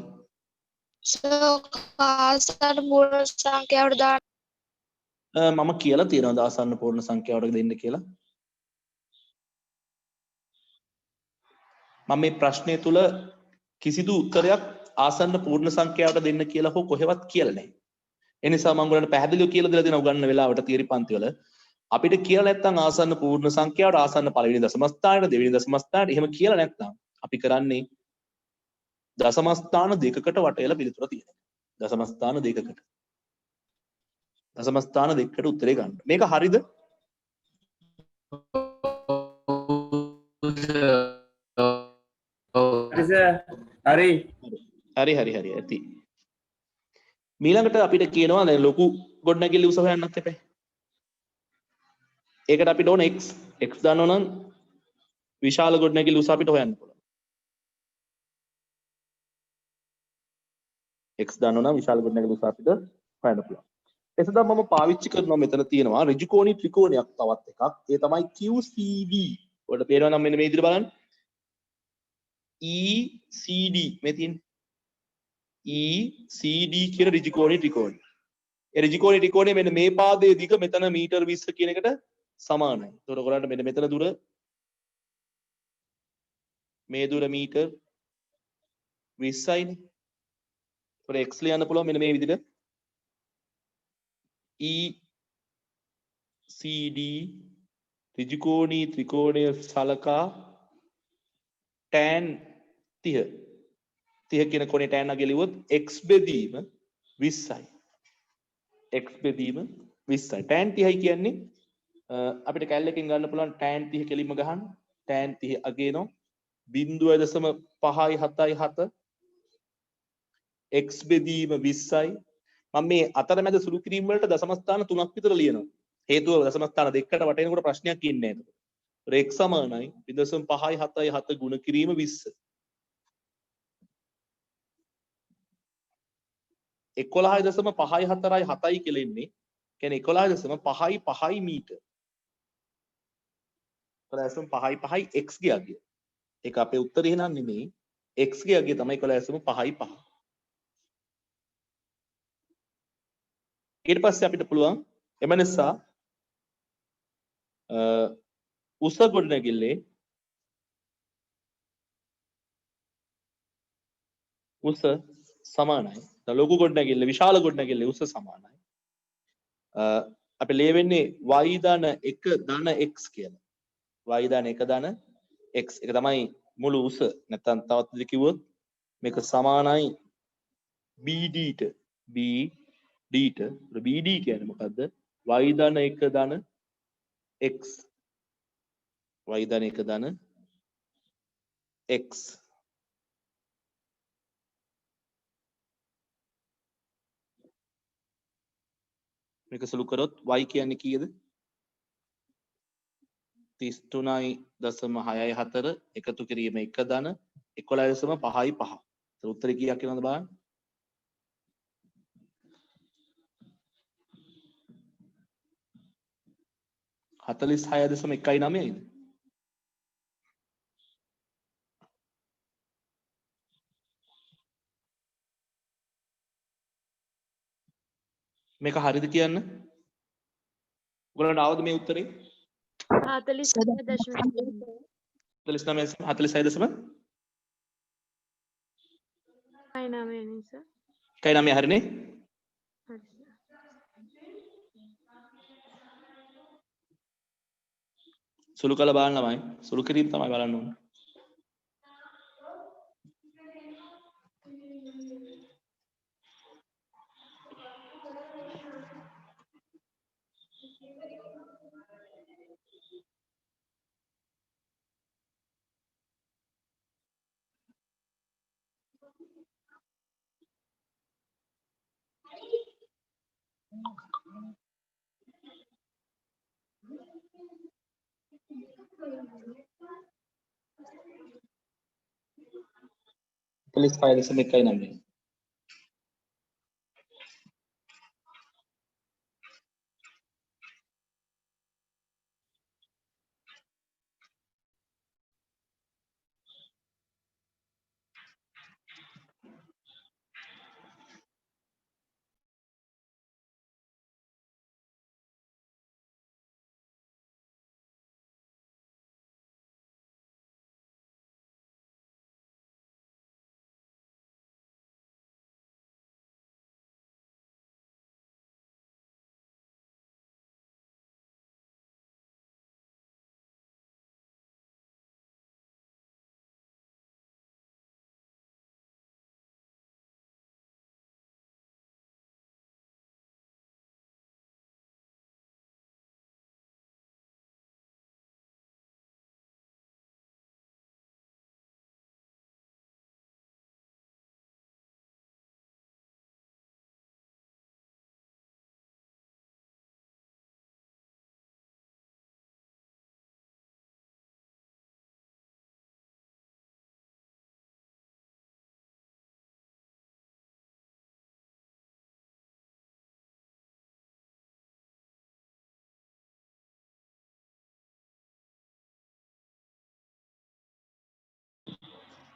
ආසන්න පූර්ණ සංඛ්‍යාවට දාන්න. මම කියලා තියෙනවා දාසන්න පූර්ණ සංඛ්‍යාවට දෙන්න කියලා. මම මේ ප්‍රශ්නය තුල කිසිදු උත්තරයක් ආසන්න පූර්ණ සංඛ්‍යාවට දෙන්න කියලා හෝ කොහෙවත් කියලා නැහැ. ඒ නිසා මම ඔයගලන්ට පැහැදිලිව කියලා දෙලා දෙනවා උගන්වන වෙලාවට තියරි පන්ති වල. අපිට කියලා නැත්නම් ආසන්න පූර්ණ සංඛ්‍යාවට ආසන්න පළවෙනි දශම ස්ථානයට දෙවෙනි දශම ස්ථානයට එහෙම කියලා නැත්නම් අපි කරන්නේ දශම ස්ථාන දෙකකට වටේලා පිළිතුර තියෙනවා. දශම ස්ථාන දෙකකට. දශම ස්ථාන දෙකකට උත්තරේ ගන්න. මේක හරිද? හරි හරි ඇති. මීළඟට අපිට කියනවා දැන් ලොකු ගොඩනැගිලි උස හොයන්නත් එපා. ඒකට අපිට ඕන x දානවා නම් විශාල ගොඩනැගිලි උස අපිට හොයන්න පුළුවන්. x දානවා නම් විශාල ගොඩනැගිලි උස අපිට හොයන්න පුළුවන්. එතකොට මම පාවිච්චි කරනවා මෙතන තියෙනවා ඍජුකෝණී ත්‍රිකෝණයක් තවත් එකක්. ඒ තමයි QCD. ඔයාලට පේනවා නම් මෙන්න මේ විදිහට බලන්න. ECD මේ තියෙන්නේ. ECD කියන ඍජුකෝණී ත්‍රිකෝණය. ඒ ඍජුකෝණී ත්‍රිකෝණය මෙන්න මේ පාදයේ දිග මෙතන මීටර් 20 කියන එකට සමානයි. එතකොට ඔයගොල්ලන්ට මෙන්න මෙතන දුර මේ දුර මීටර් 20යිනේ. එතකොට x ලියන්න පුළුවන් මෙන්න මේ විදිහට. ECD ඍජුකෝණී ත්‍රිකෝණය සලකා tan 30 කියන කෝණේ tan අගය ලියුවොත් x බෙදීම 20යි. x බෙදීම 20යි. tan 30යි කියන්නේ අපිට කැලලකින් ගන්න පුළුවන් tan 30 කෙලින්ම ගහන්න. tan 30 අගය නෝ 0.577 x බෙදීම 20යි. මම මේ අතරමැද සුළු කිරීම වලට දශම ස්ථාන 3ක් විතර ලියනවා. හේතුව දශම ස්ථාන දෙකකට වටේනකොට ප්‍රශ්නයක් ඉන්නේ නැහැ. x සමානයි 0.577 ගුණ කිරීම 20. 11.547යි කියලා ඉන්නේ. කියන්නේ 11.55 මීටර. 11.55 x ගේ අගය. ඒක අපේ උත්තරේ නන් නෙමෙයි. x ගේ අගය තමයි 11.55. ඊට පස්සේ අපිට පුළුවන් එම නිසා උස ගොඩනැගිල්ලේ උස සමානයි. ලොකු ගොඩනැගිල්ල විශාල ගොඩනැගිල්ලේ උස සමානයි. අපි ලියවෙන්නේ y ධන 1 ධන x කියලා. y ධන 1 ධන x. ඒක තමයි මුළු උස. නැත්නම් තවත් විදිහට කිව්වොත් මේක සමානයි BD ට. BD ට. BD කියන්නේ මොකද්ද? y ධන 1 ධන x. y ධන 1 ධන x. මේක සුළු කරොත් y කියන්නේ කීයද? 33.64 එකතු කිරීම 1 ධන 11.55. ඒතර උත්තරේ කීයක් වෙනවද බලන්න. 46.19යිද? මේක හරිද කියන්න? ඔයගොල්ලන්ට ආවද මේ උත්තරේ? 46.9 කයි නම හරිනේ? සුළු කළ බලන්න ළමයි. සුළු කිරීම තමයි බලන්න ඕනේ. Tulis file submit kayo namin.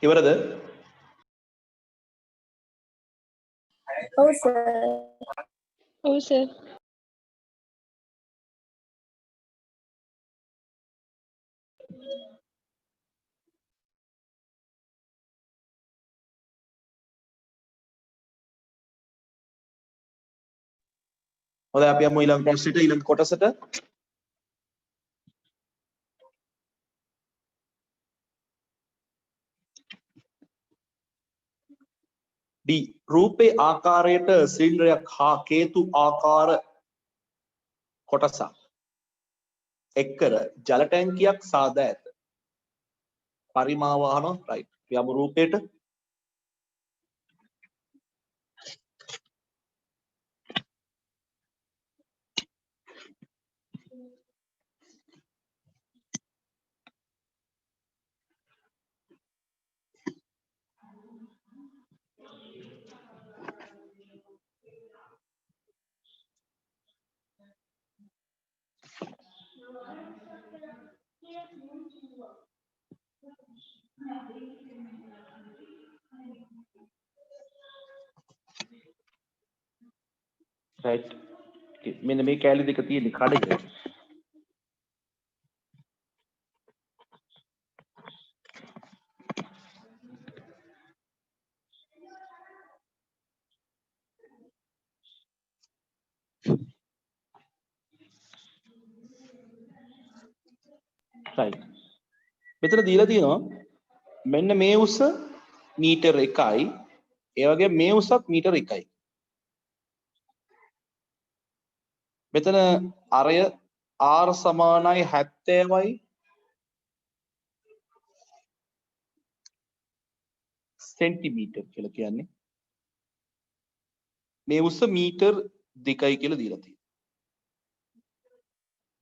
ඉවරද? ඔව් සර්. ඔව් සර්. හොඳයි අපි යමු ඊළඟ ප්‍රශ්නෙට ඊළඟ කොටසට. D රූපේ ආකාරයට සිලින්ඩරයක් හා කේතු ආකාර කොටසක් එක්කර ජල ටැංකියක් සාදා ඇත. පරිමාව අහනවා රයිට්. අපි යමු රූපයට. රයිට්. මෙන්න මේ කැලේ දෙක තියෙන කඩේ. right. මෙතන දීලා තියෙනවා මෙන්න මේ උස මීටර 1යි ඒ වගේ මේ උසත් මීටර 1යි. මෙතන අරය r සමානයි 70යි සෙන්ටිමීටර් කියලා කියන්නේ. මේ උස මීටර් 2යි කියලා දීලා තියෙනවා.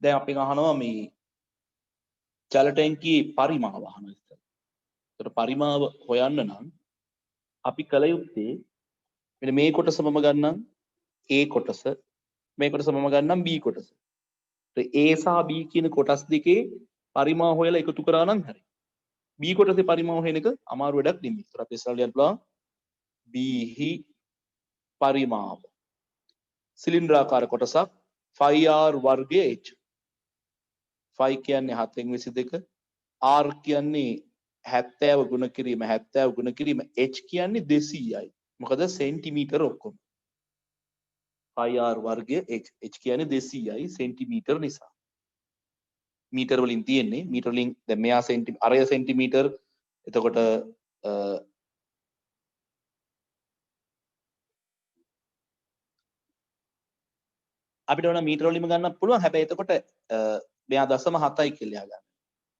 දැන් අපි අහනවා මේ ජල ටැංකියේ පරිමාව අහනවා ඉතින්. ඒතර පරිමාව හොයන්න නම් අපි කල යුත්තේ මෙන්න මේ කොටස මම ගන්නම් A කොටස, මේ කොටස මම ගන්නම් B කොටස. A සහ B කියන කොටස් දෙකේ පරිමාව හොයලා එකතු කරා නම් හරි. B කොටසේ පරිමාව හොයන එක අමාරු වැඩක් නෙමෙයි. ඒතර අපි ඉස්සරහට යන්න පුළුවන් B හි පරිමාව. සිලින්ඩරාකාර කොටසක් 5r වර්ගය h. 5 කියන්නේ 7න් 22, r කියන්නේ 70 ගුණ කිරීම 70 ගුණ කිරීම h කියන්නේ 200යි. මොකද සෙන්ටිමීටර ඔක්කොම. 5r වර්ගය h කියන්නේ 200යි සෙන්ටිමීටර නිසා. මීටර වලින් තියෙන්නේ මීටර වලින් දැන් මෙයා අරය සෙන්ටිමීටර එතකොට අපිට ඕන මීටර වලින්ම ගන්නත් පුළුවන්. හැබැයි එතකොට මෙයා 0.7යි කියලා ගන්න.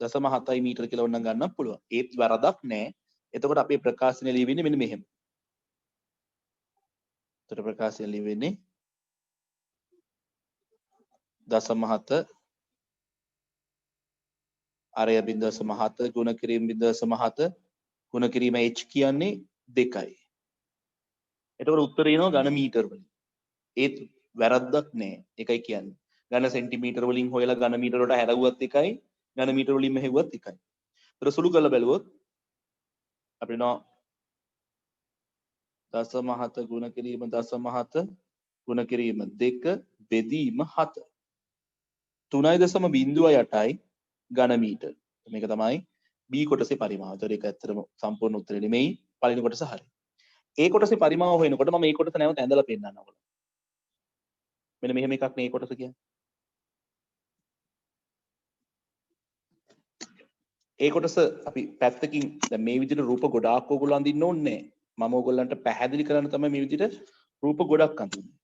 0.7යි මීටර කියලා වුණනම් ගන්නත් පුළුවන්. ඒත් වරදක් නැහැ. එතකොට අපේ ප්‍රකාශනය ලියවෙන්නේ මෙන්න මෙහෙම. එතකොට ප්‍රකාශනය ලියවෙන්නේ 0.7 අරය 0.7 ගුණ කිරීම 0.7 ගුණ කිරීම h කියන්නේ 2යි. එතකොට උත්තරේ එනවා ඝන මීටර වලින්. ඒත් වැරද්දක් නෑ. ඒකයි කියන්නේ. ඝන සෙන්ටිමීටර වලින් හොයලා ඝන මීටර වලට හැරවුවත් එකයි, ඝන මීටර වලින් මෙහෙව්වත් එකයි. ඒතර සුළු කරලා බැලුවොත් අපිට නෝ 0.7 ගුණ කිරීම 0.7 ගුණ කිරීම 2 බෙදීම 7. 3.08යි ඝන මීටර. මේක තමයි B කොටසේ පරිමාව. ඒතර ඒක ඇත්තටම සම්පූර්ණ උත්තරේ නෙමෙයි. පළවෙනි කොටස හරි. A කොටසේ පරිමාව හොයනකොට මම මේ කොටස නැවත ඇඳලා පෙන්නන්න ඕන. මෙන්න මෙහෙම එකක් නේ කොටස කියන්නේ. ඒ කොටස අපි පැත්තකින් දැන් මේ විදිහට රූප ගොඩාක් ඕගොල්ලෝ අඳින්න ඕනේ නැහැ. මම ඕගොල්ලන්ට පැහැදිලි කරන්න තමයි මේ විදිහට රූප ගොඩක් අඳින්නේ.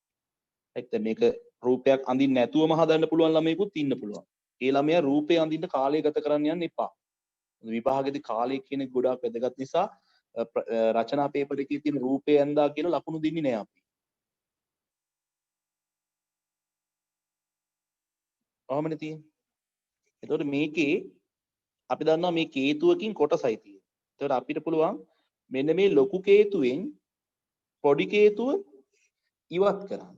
හරිද? මේක රූපයක් අඳින්න නැතුවම හදන්න පුළුවන් ළමයෙකුත් ඉන්න පුළුවන්. ඒ ළමයා රූපේ අඳින්න කාලය ගත කරන්න යන්න එපා. විභාගෙදී කාලය කියන එක ගොඩාක් වැදගත් නිසා රචනා පේපර් එකේ තියෙන රූපේ ඇඳා කියලා ලකුණු දෙන්නේ නැහැ අපි. කොහොමද තියෙන්නේ? එතකොට මේකේ අපි දන්නවා මේ කේතුවකින් කොටසයි තියෙන්නේ. එතකොට අපිට පුළුවන් මෙන්න මේ ලොකු කේතුවෙන් පොඩි කේතුව ඉවත් කරන්න.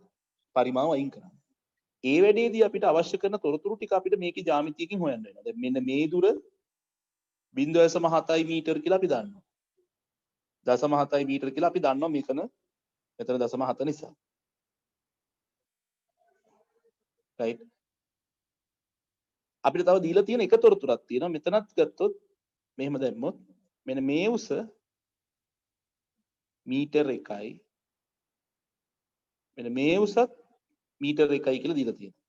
පරිමාව අයින් කරන්න. ඒ වැඩේදී අපිට අවශ්‍ය කරන තොරතුරු ටික අපිට මේකේ ජ්‍යාමිතියකින් හොයන්න වෙනවා. දැන් මෙන්න මේ දුර 0.7යි මීටර කියලා අපි දන්නවා. 0.7 මීටර කියලා අපි දන්නවා මෙතන 0.7 නිසා. right අපිට තව දීලා තියෙන එක තොරතුරක් තියෙනවා. මෙතනත් ගත්තොත් මෙහෙම දැම්මොත් මෙන්න මේ උස මීටර 1යි. මෙන්න මේ උසත් මීටර 1යි කියලා දීලා තියෙනවා.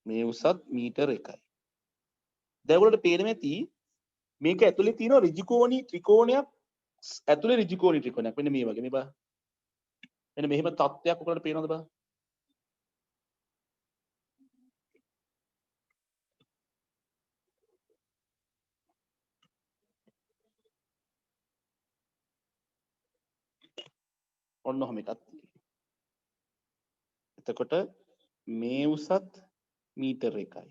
මේ උසත් මීටර 1යි. දැන් ඔයාලට පේනවා ඇති මේක ඇතුලේ තියෙන ඍජුකෝණී ත්‍රිකෝණයක් ඇතුලේ ඍජුකෝණී ත්‍රිකෝණයක් මෙන්න මේ වගේ මේ බලන්න. මෙන්න මෙහෙම තත්ත්වයක් ඔයාලට පේනවද බලන්න. ඔන්න ඔහම එකක් තියෙනවා. එතකොට මේ උසත් මීටර 1යි.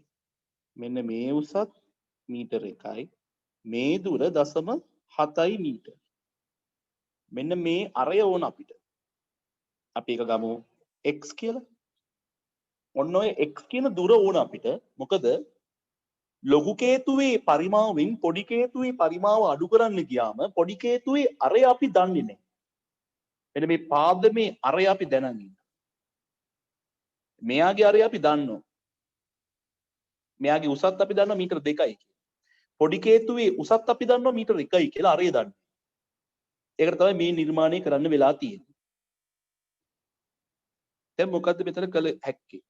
මෙන්න මේ උසත් මීටර 1යි. මේ දුර 0.7 මීටර. මෙන්න මේ අරය ඕන අපිට. අපි එක ගමු x කියලා. ඔන්න ඔය x කියන දුර ඕන අපිට. මොකද ලොකු කේතුවේ පරිමාවෙන් පොඩි කේතුවේ පරිමාව අඩු කරන්න ගියාම පොඩි කේතුවේ අරය අපි දන්නේ නැහැ. මෙන්න මේ පාදමේ අරය අපි දැනන් ඉන්නවා. මෙයාගේ අරය අපි දන්නවා. මෙයාගේ උසත් අපි දන්නවා මීටර 2යි කියලා. පොඩි කේතුවේ උසත් අපි දන්නවා මීටර 1යි කියලා අරය දන්නවා. ඒකට තමයි මේ නිර්මාණය කරන්න වෙලා තියෙන්නේ. දැන් මොකද්ද මෙතන කළ හැක්කේ?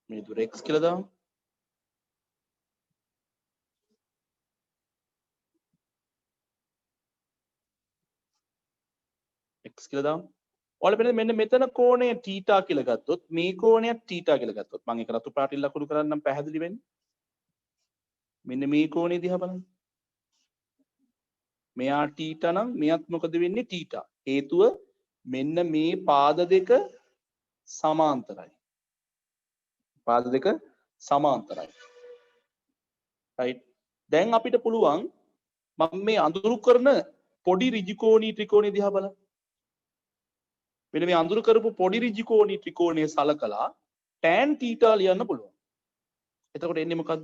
මේ දුර x කියලා දාමු. x කියලා දාමු. ඔයාලා මෙන්න මෙතන කෝණය θ කියලා ගත්තොත් මේ කෝණයත් θ කියලා ගත්තොත් මම ඒක රතු පාටින් ලකුණු කරන්නම් පැහැදිලි වෙන්නේ. මෙන්න මේ කෝණය දිහා බලන්න. මෙයා θ නම් මෙයත් මොකද වෙන්නේ θ. හේතුව මෙන්න මේ පාද දෙක සමාන්තරයි. පාද දෙක සමාන්තරයි. right දැන් අපිට පුළුවන් මම මේ අඳුරු කරන පොඩි ඍජුකෝණී ත්‍රිකෝණය දිහා බලන්න. මෙන්න මේ අඳුරු කරපු පොඩි ඍජුකෝණී ත්‍රිකෝණය සලකලා tan θ ලියන්න පුළුවන්. එතකොට එන්නේ මොකද්ද?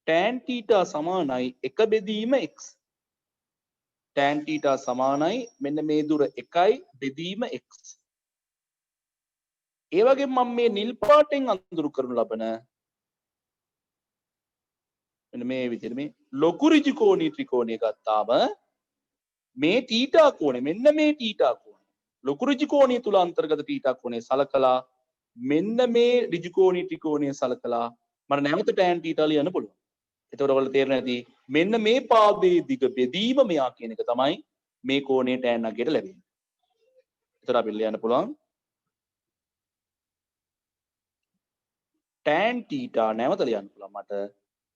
tan θ සමානයි 1 බෙදීම x. tan θ සමානයි මෙන්න මේ දුර 1යි බෙදීම x. ඒ වගේම මම මේ නිල් පාටෙන් අඳුරු කරනු ලබන මෙන්න මේ විදිහට මේ ලොකු ඍජුකෝණී ත්‍රිකෝණය ගත්තාම මේ θ කෝණය මෙන්න මේ θ කෝණය ලොකු ඍජුකෝණය තුල අන්තර්ගත θ කෝණය සලකලා මෙන්න මේ ඍජුකෝණී ත්‍රිකෝණය සලකලා මට නැවත tan θ ලියන්න පුළුවන්. එතකොට ඔයාලට තේරෙන්නේ නැති මෙන්න මේ පාදයේ දිග බෙදීම මෙයා කියන එක තමයි මේ කෝණයේ tan අගයට ලැබෙන්නේ. එතකොට අපි ලියන්න පුළුවන් tan θ නැවත ලියන්න පුළුවන් මට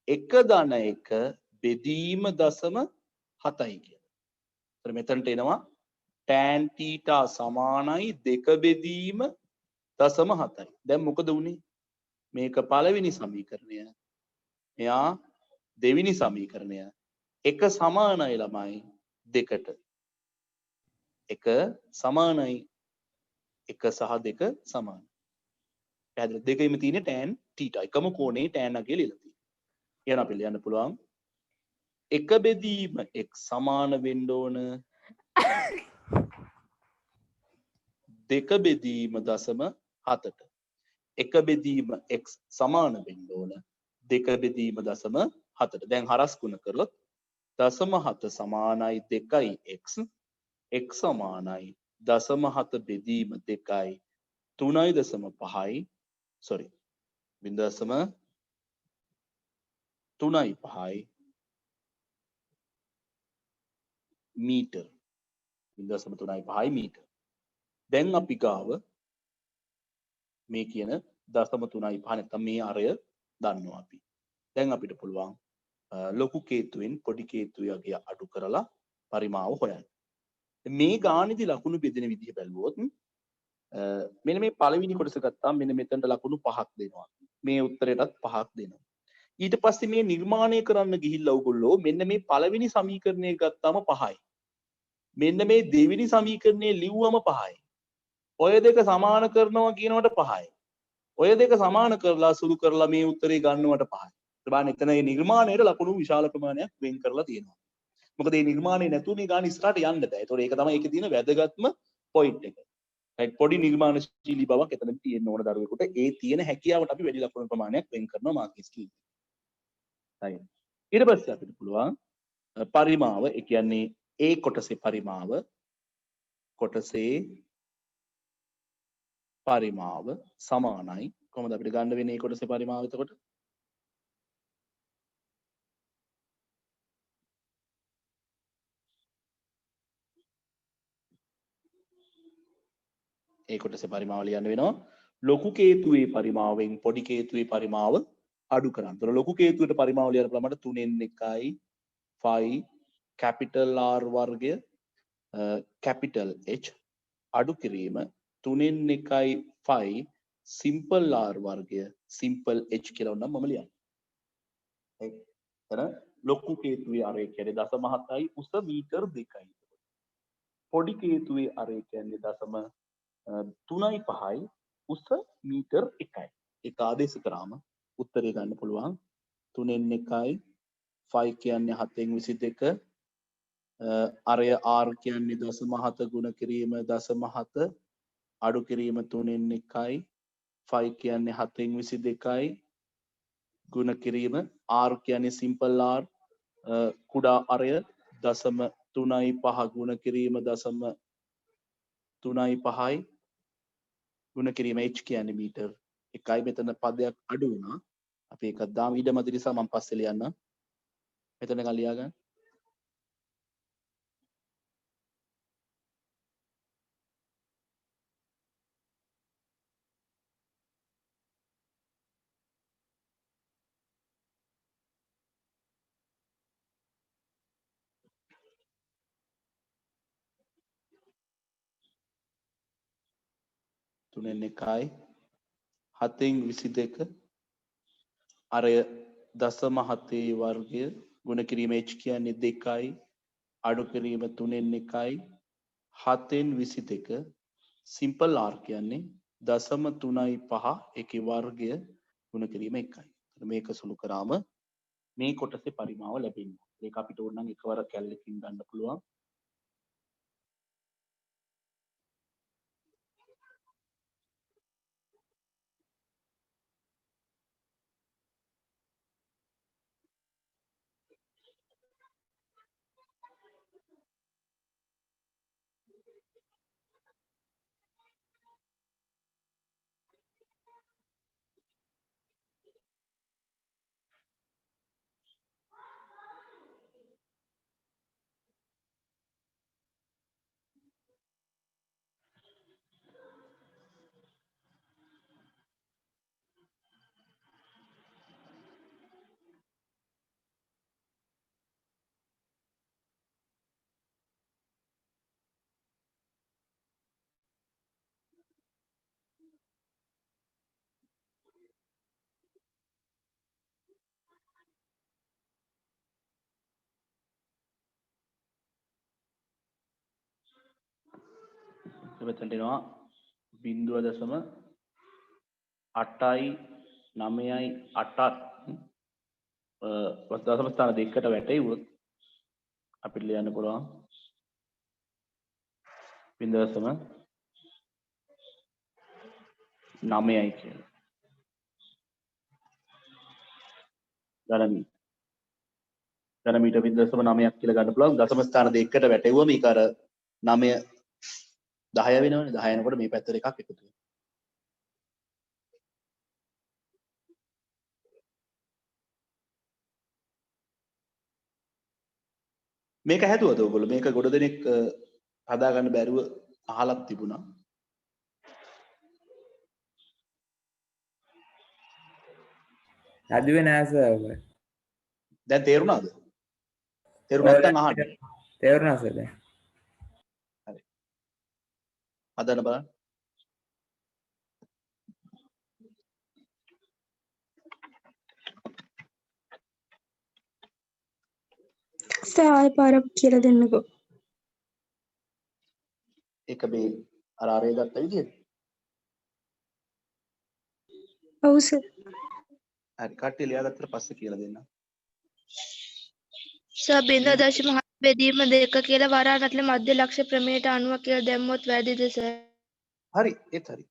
1/1 බෙදීම 0.7යි කියලා. එතකොට මෙතනට එනවා tan θ සමානයි 2 බෙදීම 0.7යි. දැන් මොකද වුනේ? මේක පළවෙනි සමීකරණය. මෙයා දෙවෙනි සමීකරණය. 1 සමානයි ළමයි 2ට. 1 සමානයි 1 සහ 2 සමානයි. පැහැදිලි දෙකෙම තියෙන tan θ එකම කෝණේ tan අගය ලියලා තියෙනවා. එහෙනම් අපි ලියන්න පුළුවන් 1 බෙදීම x සමාන වෙන්න ඕන 2 බෙදීම 0.7ට. 1 බෙදීම x සමාන වෙන්න ඕන 2 බෙදීම 0.7ට. දැන් හරස් ගුණ කරොත් 0.7 සමානයි 2යි x x සමානයි 0.7 බෙදීම 2යි 3.5යි sorry 0.3.5යි මීටර 0.3.5යි මීටර. දැන් අපි ගාව මේ කියන 0.3.5 නැත්නම් මේ අරය දන්නවා අපි. දැන් අපිට පුළුවන් ලොකු කේතුවෙන් පොඩි කේතුවේ අඩු කරලා පරිමාව හොයන්න. මේ ගානේදී ලකුණු බෙදෙන විදිහ බැලුවොත් මෙන්න මේ පළවෙනි කොටස ගත්තාම මෙන්න මෙතනට ලකුණු 5ක් දෙනවා. මේ උත්තරයටත් 5ක් දෙනවා. ඊට පස්සේ මේ නිර්මාණය කරන්න ගිහිල්ලා ඔයගොල්ලෝ මෙන්න මේ පළවෙනි සමීකරණය ගත්තාම 5යි. මෙන්න මේ දෙවෙනි සමීකරණය ලිව්වම 5යි. ඔය දෙක සමාන කරනවා කියනවට 5යි. ඔය දෙක සමාන කරලා සුළු කරලා මේ උත්තරේ ගන්නවට 5යි. බලන්න එතන මේ නිර්මාණයට ලකුණු විශාල ප්‍රමාණයක් වෙන් කරලා තියෙනවා. මොකද මේ නිර්මාණය නැතුව මේ ගාන ඉස්සරහට යන්න බෑ. ඒතකොට ඒක තමයි ඒකේ තියෙන වැදගත්ම පොයින්ට් එක. right පොඩි නිර්මාණශීලී බවක් එතනදී තියෙන්න ඕන දරුවෙකුට. ඒ තියෙන හැකියාවට අපි වැඩි ලකුණු ප්‍රමාණයක් වෙන් කරනවා මාකස් කී. right. ඊට පස්සේ අපිට පුළුවන් පරිමාව ඒ කියන්නේ ඒ කොටසේ පරිමාව සමානයි. කොහොමද අපිට ගන්න වෙන්නේ ඒ කොටසේ පරිමාව එතකොට? ඒ කොටසේ පරිමාව ලියන්න වෙනවා ලොකු කේතුවේ පරිමාවෙන් පොඩි කේතුවේ පරිමාව අඩු කරන්න. ඒතර ලොකු කේතුවට පරිමාව ලියන්න පුළුවන් මට 3 න් 1යි 5 capital R වර්ගය capital H අඩු කිරීම 3 න් 1යි 5 simple R වර්ගය simple H කියලා උනම් මම ලියන්නේ. හරි. එතන ලොකු කේතුවේ R කියන්නේ 0.7යි උස මීටර් 2යි. පොඩි කේතුවේ R කියන්නේ 0.3යි 5යි උස මීටර් 1යි. ඒක ආදේශ කරාම උත්තරය ගන්න පුළුවන් 3 න් 1යි 5 කියන්නේ 7න් 22 අරය R කියන්නේ 0.7 ගුණ කිරීම 0.7 අඩු කිරීම 3 න් 1යි 5 කියන්නේ 7න් 22යි ගුණ කිරීම R කියන්නේ simple R කුඩා අරය 0.3යි 5 ගුණ කිරීම 0.3යි 5යි ගුණ කිරීම H කියන්නේ මීටර් 1යි. මෙතන පදයක් අඩු වුණා. අපි එකක් දාමු ඊට මැද නිසා මම පස්සේ ලියන්නම්. මෙතන ගා ලියා ගන්න. තුනෙන් 1යි 7න් 22 අරය 0.7 වර්ගය ගුණ කිරීම H කියන්නේ 2යි අඩු කිරීම 3න් 1යි 7න් 22 simple R කියන්නේ 0.3යි 5 ඒකේ වර්ගය ගුණ කිරීම 1යි. මේක සුළු කරාම මේ කොටසේ පරිමාව ලැබෙනවා. ඒක අපිට ඕන නම් එකවර කැලලකින් ගන්න පුළුවන්. මෙතනට එනවා 0.8යි 9යි 8ත් දශම ස්ථාන දෙකකට වැටෙවුවොත් අපිට ලියන්න පුළුවන් 0.9යි කියලා. ධන මීටර් 0.9ක් කියලා ගන්න පුළුවන්. දශම ස්ථාන දෙකකට වැටෙවුවම මේක අර 9 10 වෙනවනේ. 10 යනකොට මේ පැත්තට එකක් එකතු වෙනවා. මේක හැදුවද ඔයගොල්ලෝ? මේක ගොඩ දෙනෙක් හදාගන්න බැරුව අහලක් තිබුණා. හැදුවේ නෑ සර්. දැන් තේරුණාද? තේරුම් නැත්නම් අහන්න. තේරුණා සර් දැන්. හරි. හදන්න බලන්න. සර් ආයෙ පාරක් කියලා දෙන්නකෝ. ඒක මේ අර ආරේ ගත්ත විදිහට. ඔව් සර්. හරි කට්ටිය ලියාගත්තට පස්සේ කියලා දෙන්න. සබින්ද දශම හත බෙදීම දෙක කියලා වරානටල මධ්‍ය ලක්ෂ ප්‍රමේයට අනුව කියලා දැම්මොත් වැරදිද සර්? හරි ඒත් හරි.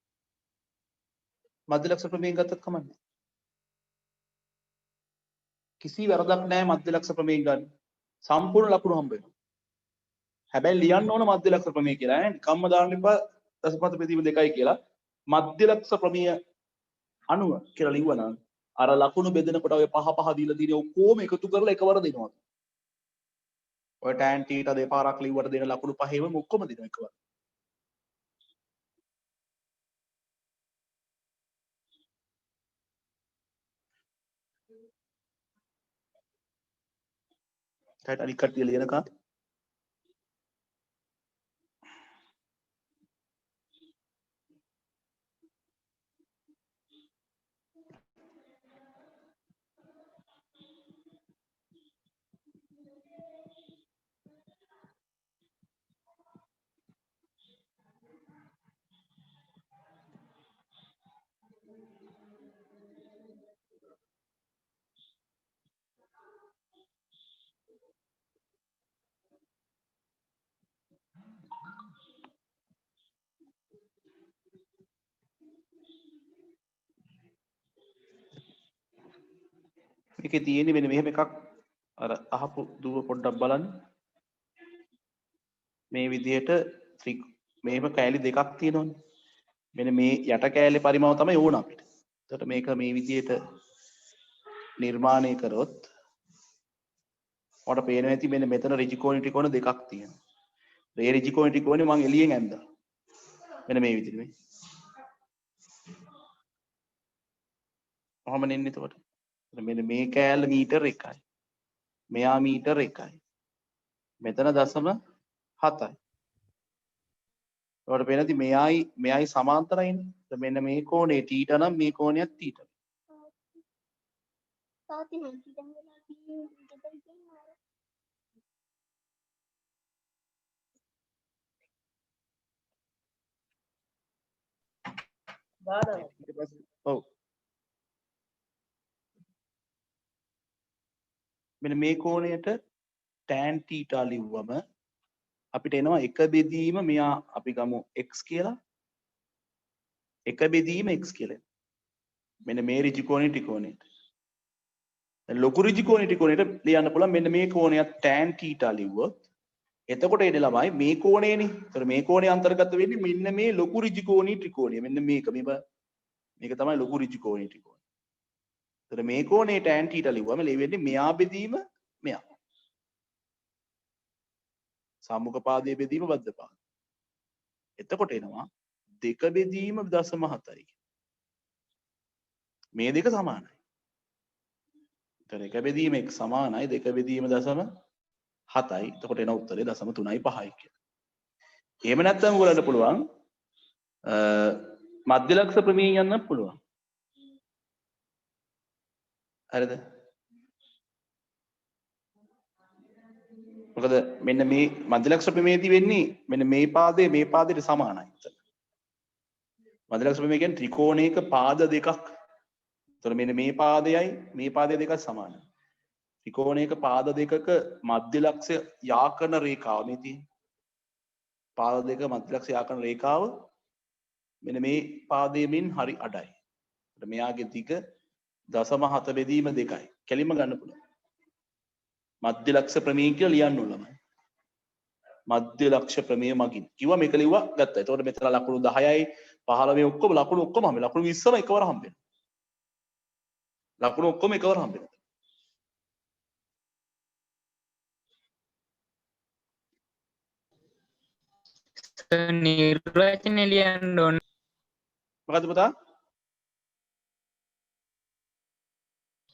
මධ්‍ය ලක්ෂ ප්‍රමේයෙන් ගත්තත් කමක් නැහැ. කිසි වැරදක් නැහැ මධ්‍ය ලක්ෂ ප්‍රමේයෙන් ගන්න. සම්පූර්ණ ලකුණු හම්බ වෙනවා. හැබැයි ලියන්න ඕන මධ්‍ය ලක්ෂ ප්‍රමේය කියලා ඈ. නිකම්ම දාන්න එපා දශමහත බෙදීම දෙකයි කියලා. මධ්‍ය ලක්ෂ ප්‍රමේය අනුව කියලා ලිව්වනම් අර ලකුණු බෙදෙනකොට ඔය පහ පහ දීලා තියෙන ඔක්කොම එකතු කරලා එකවර දෙනවා. ඔය tan θ දෙපාරක් ලිව්වට දෙන ලකුණු පහේම ඔක්කොම දෙනවා එකවර. ඊට අනිත් කට්ටිය ලියනකම් මේකේ තියෙන්නේ මෙන්න මෙහෙම එකක් අර අහපු දුව පොඩ්ඩක් බලන්න මේ විදිහට මෙහෙම කෑලි දෙකක් තියෙනවනේ මෙන්න මේ යට කෑල්ලේ පරිමාව තමයි ඕන අපිට. එතකොට මේක මේ විදිහට නිර්මාණය කරොත් ඔයාලට පේනවා ඇති මෙන්න මෙතන ඍජු කෝණ ත්‍රිකෝණ දෙකක් තියෙනවා. මේ ඍජු කෝණ ත්‍රිකෝණේ මම එළියෙන් ඇඳලා මෙන්න මේ විදිහට මේ. කොහොම නෙන්නේ එතකොට? මෙන්න මේ කෑල්ල මීටර 1යි. මෙයා මීටර 1යි. මෙතන දශම 7යි. ඔයාලට පේනදි මෙයයි සමාන්තරයිනේ. මෙන්න මේ කෝණේ θ නම් මේ කෝණයත් θ. ඔව්. මෙන්න මේ කෝණයට tan θ ලිව්වම අපිට එනවා එක බෙදීම මෙයා අපි ගමු x කියලා. එක බෙදීම x කියලා. මෙන්න මේ ඍජු කෝණේ ත්‍රිකෝණයට. දැන් ලොකු ඍජු කෝණේ ත්‍රිකෝණයට ලියන්න පුළුවන් මෙන්න මේ කෝණයක් tan θ ලිව්වොත් එතකොට එන්නේ ළමයි මේ කෝණයනේ. ඒතර මේ කෝණය අන්තර්ගත වෙන්නේ මෙන්න මේ ලොකු ඍජු කෝණී ත්‍රිකෝණය. මෙන්න මේක මේක තමයි ලොකු ඍජු කෝණී ත්‍රිකෝණය. ඒතර මේ කෝණේ tan θ ලිව්වම ලෙවෙන්නේ මෙයා බෙදීම මෙයා. සම්මුඛ පාදයේ බෙදීම බද්ධ පාද. එතකොට එනවා දෙක බෙදීම 0.7යි. මේ දෙක සමානයි. ඒතර එක බෙදීම x සමානයි දෙක බෙදීම 0.7යි. එතකොට එන උත්තරේ 0.35යි කියලා. එහෙම නැත්නම් ඔයගලන්ට පුළුවන් මධ්‍ය ලක්ෂ ප්‍රමේය යන්න පුළුවන්. හරිද? මොකද මෙන්න මේ මධ්‍ය ලක්ෂ ප්‍රමේයදී වෙන්නේ මෙන්න මේ පාදයට සමානයි. මධ්‍ය ලක්ෂ ප්‍රමේය කියන්නේ ත්‍රිකෝණයක පාද දෙකක්. එතකොට මෙන්න මේ පාදය දෙකක් සමානයි. ත්‍රිකෝණයක පාද දෙකක මධ්‍ය ලක්ෂ යාකරණ රේඛාව මේ තියෙන්නේ. පාද දෙක මධ්‍ය ලක්ෂ යාකරණ රේඛාව මෙන්න මේ පාදයෙන් හරි අඩයි. මෙයාගේ දිග 0.7 බෙදීම 2යි. කෙලින්ම ගන්න පුළුවන්. මධ්‍ය ලක්ෂ ප්‍රමේය කියලා ලියන්න ඕන ළමයි. මධ්‍ය ලක්ෂ ප්‍රමේය මගින්. කිව්වා මේක ලිව්වා ගත්තා. එතකොට මෙතන ලකුණු 10යි 15 ඔක්කොම ලකුණු හම්බ. ලකුණු 20ම එකවර හම්බ වෙනවා. ලකුණු ඔක්කොම එකවර හම්බ වෙනවා. නිර්වචනය ලියන්න ඕන. මොකද්ද පුතා?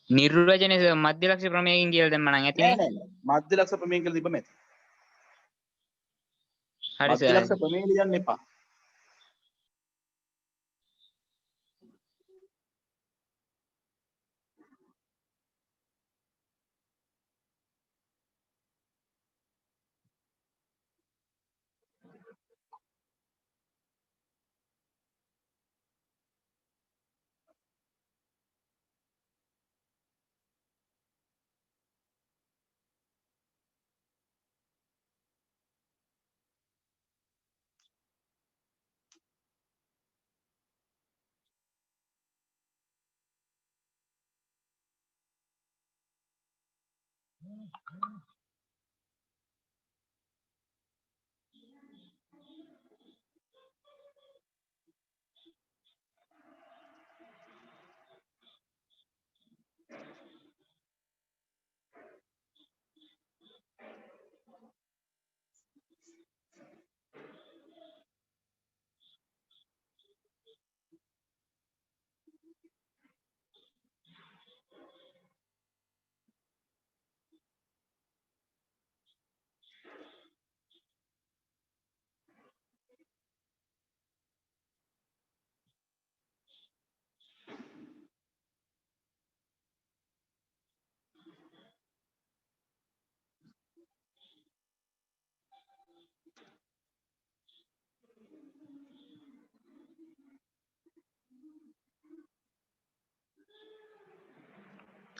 නිර්වචනය මධ්‍ය ලක්ෂ ප්‍රමේයකින් කියලා දැම්ම නම් ඇතිනේ. නෑ. මධ්‍ය ලක්ෂ ප්‍රමේය කියලා තිබ්බම ඇති. හරි මධ්‍ය ලක්ෂ ප්‍රමේය ලියන්න එපා.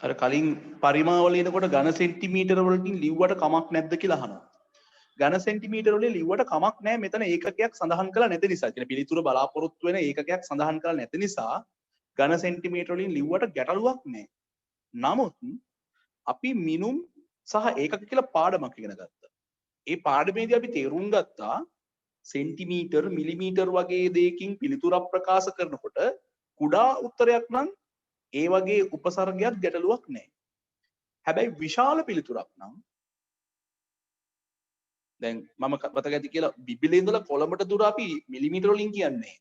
අර කලින් පරිමාවල එනකොට ඝන සෙන්ටිමීටර වලකින් ලිව්වට කමක් නැද්ද කියලා අහනවා. ඝන සෙන්ටිමීටර වලින් ලිව්වට කමක් නැහැ මෙතන ඒකකයක් සඳහන් කරලා නැති නිසා. කියන පිළිතුර බලාපොරොත්තු වෙන ඒකකයක් සඳහන් කරලා නැති නිසා ඝන සෙන්ටිමීටර වලින් ලිව්වට ගැටලුවක් නැහැ. නමුත් අපි මිනුම් සහ ඒකක කියලා පාඩමක් ඉගෙන ගත්තා. ඒ පාඩමේදී අපි තේරුම් ගත්තා සෙන්ටිමීටර් මිලිමීටර් වගේ දෙයකින් පිළිතුරක් ප්‍රකාශ කරනකොට කුඩා උත්තරයක් නම් ඒ වගේ උපසර්ගයක් ගැටලුවක් නැහැ. හැබැයි විශාල පිළිතුරක් නම් දැන් මම මතක ඇති කියලා බිබිලේ ඉඳලා කොළඹට දුර අපි මිලිමීටර වලින් කියන්නේ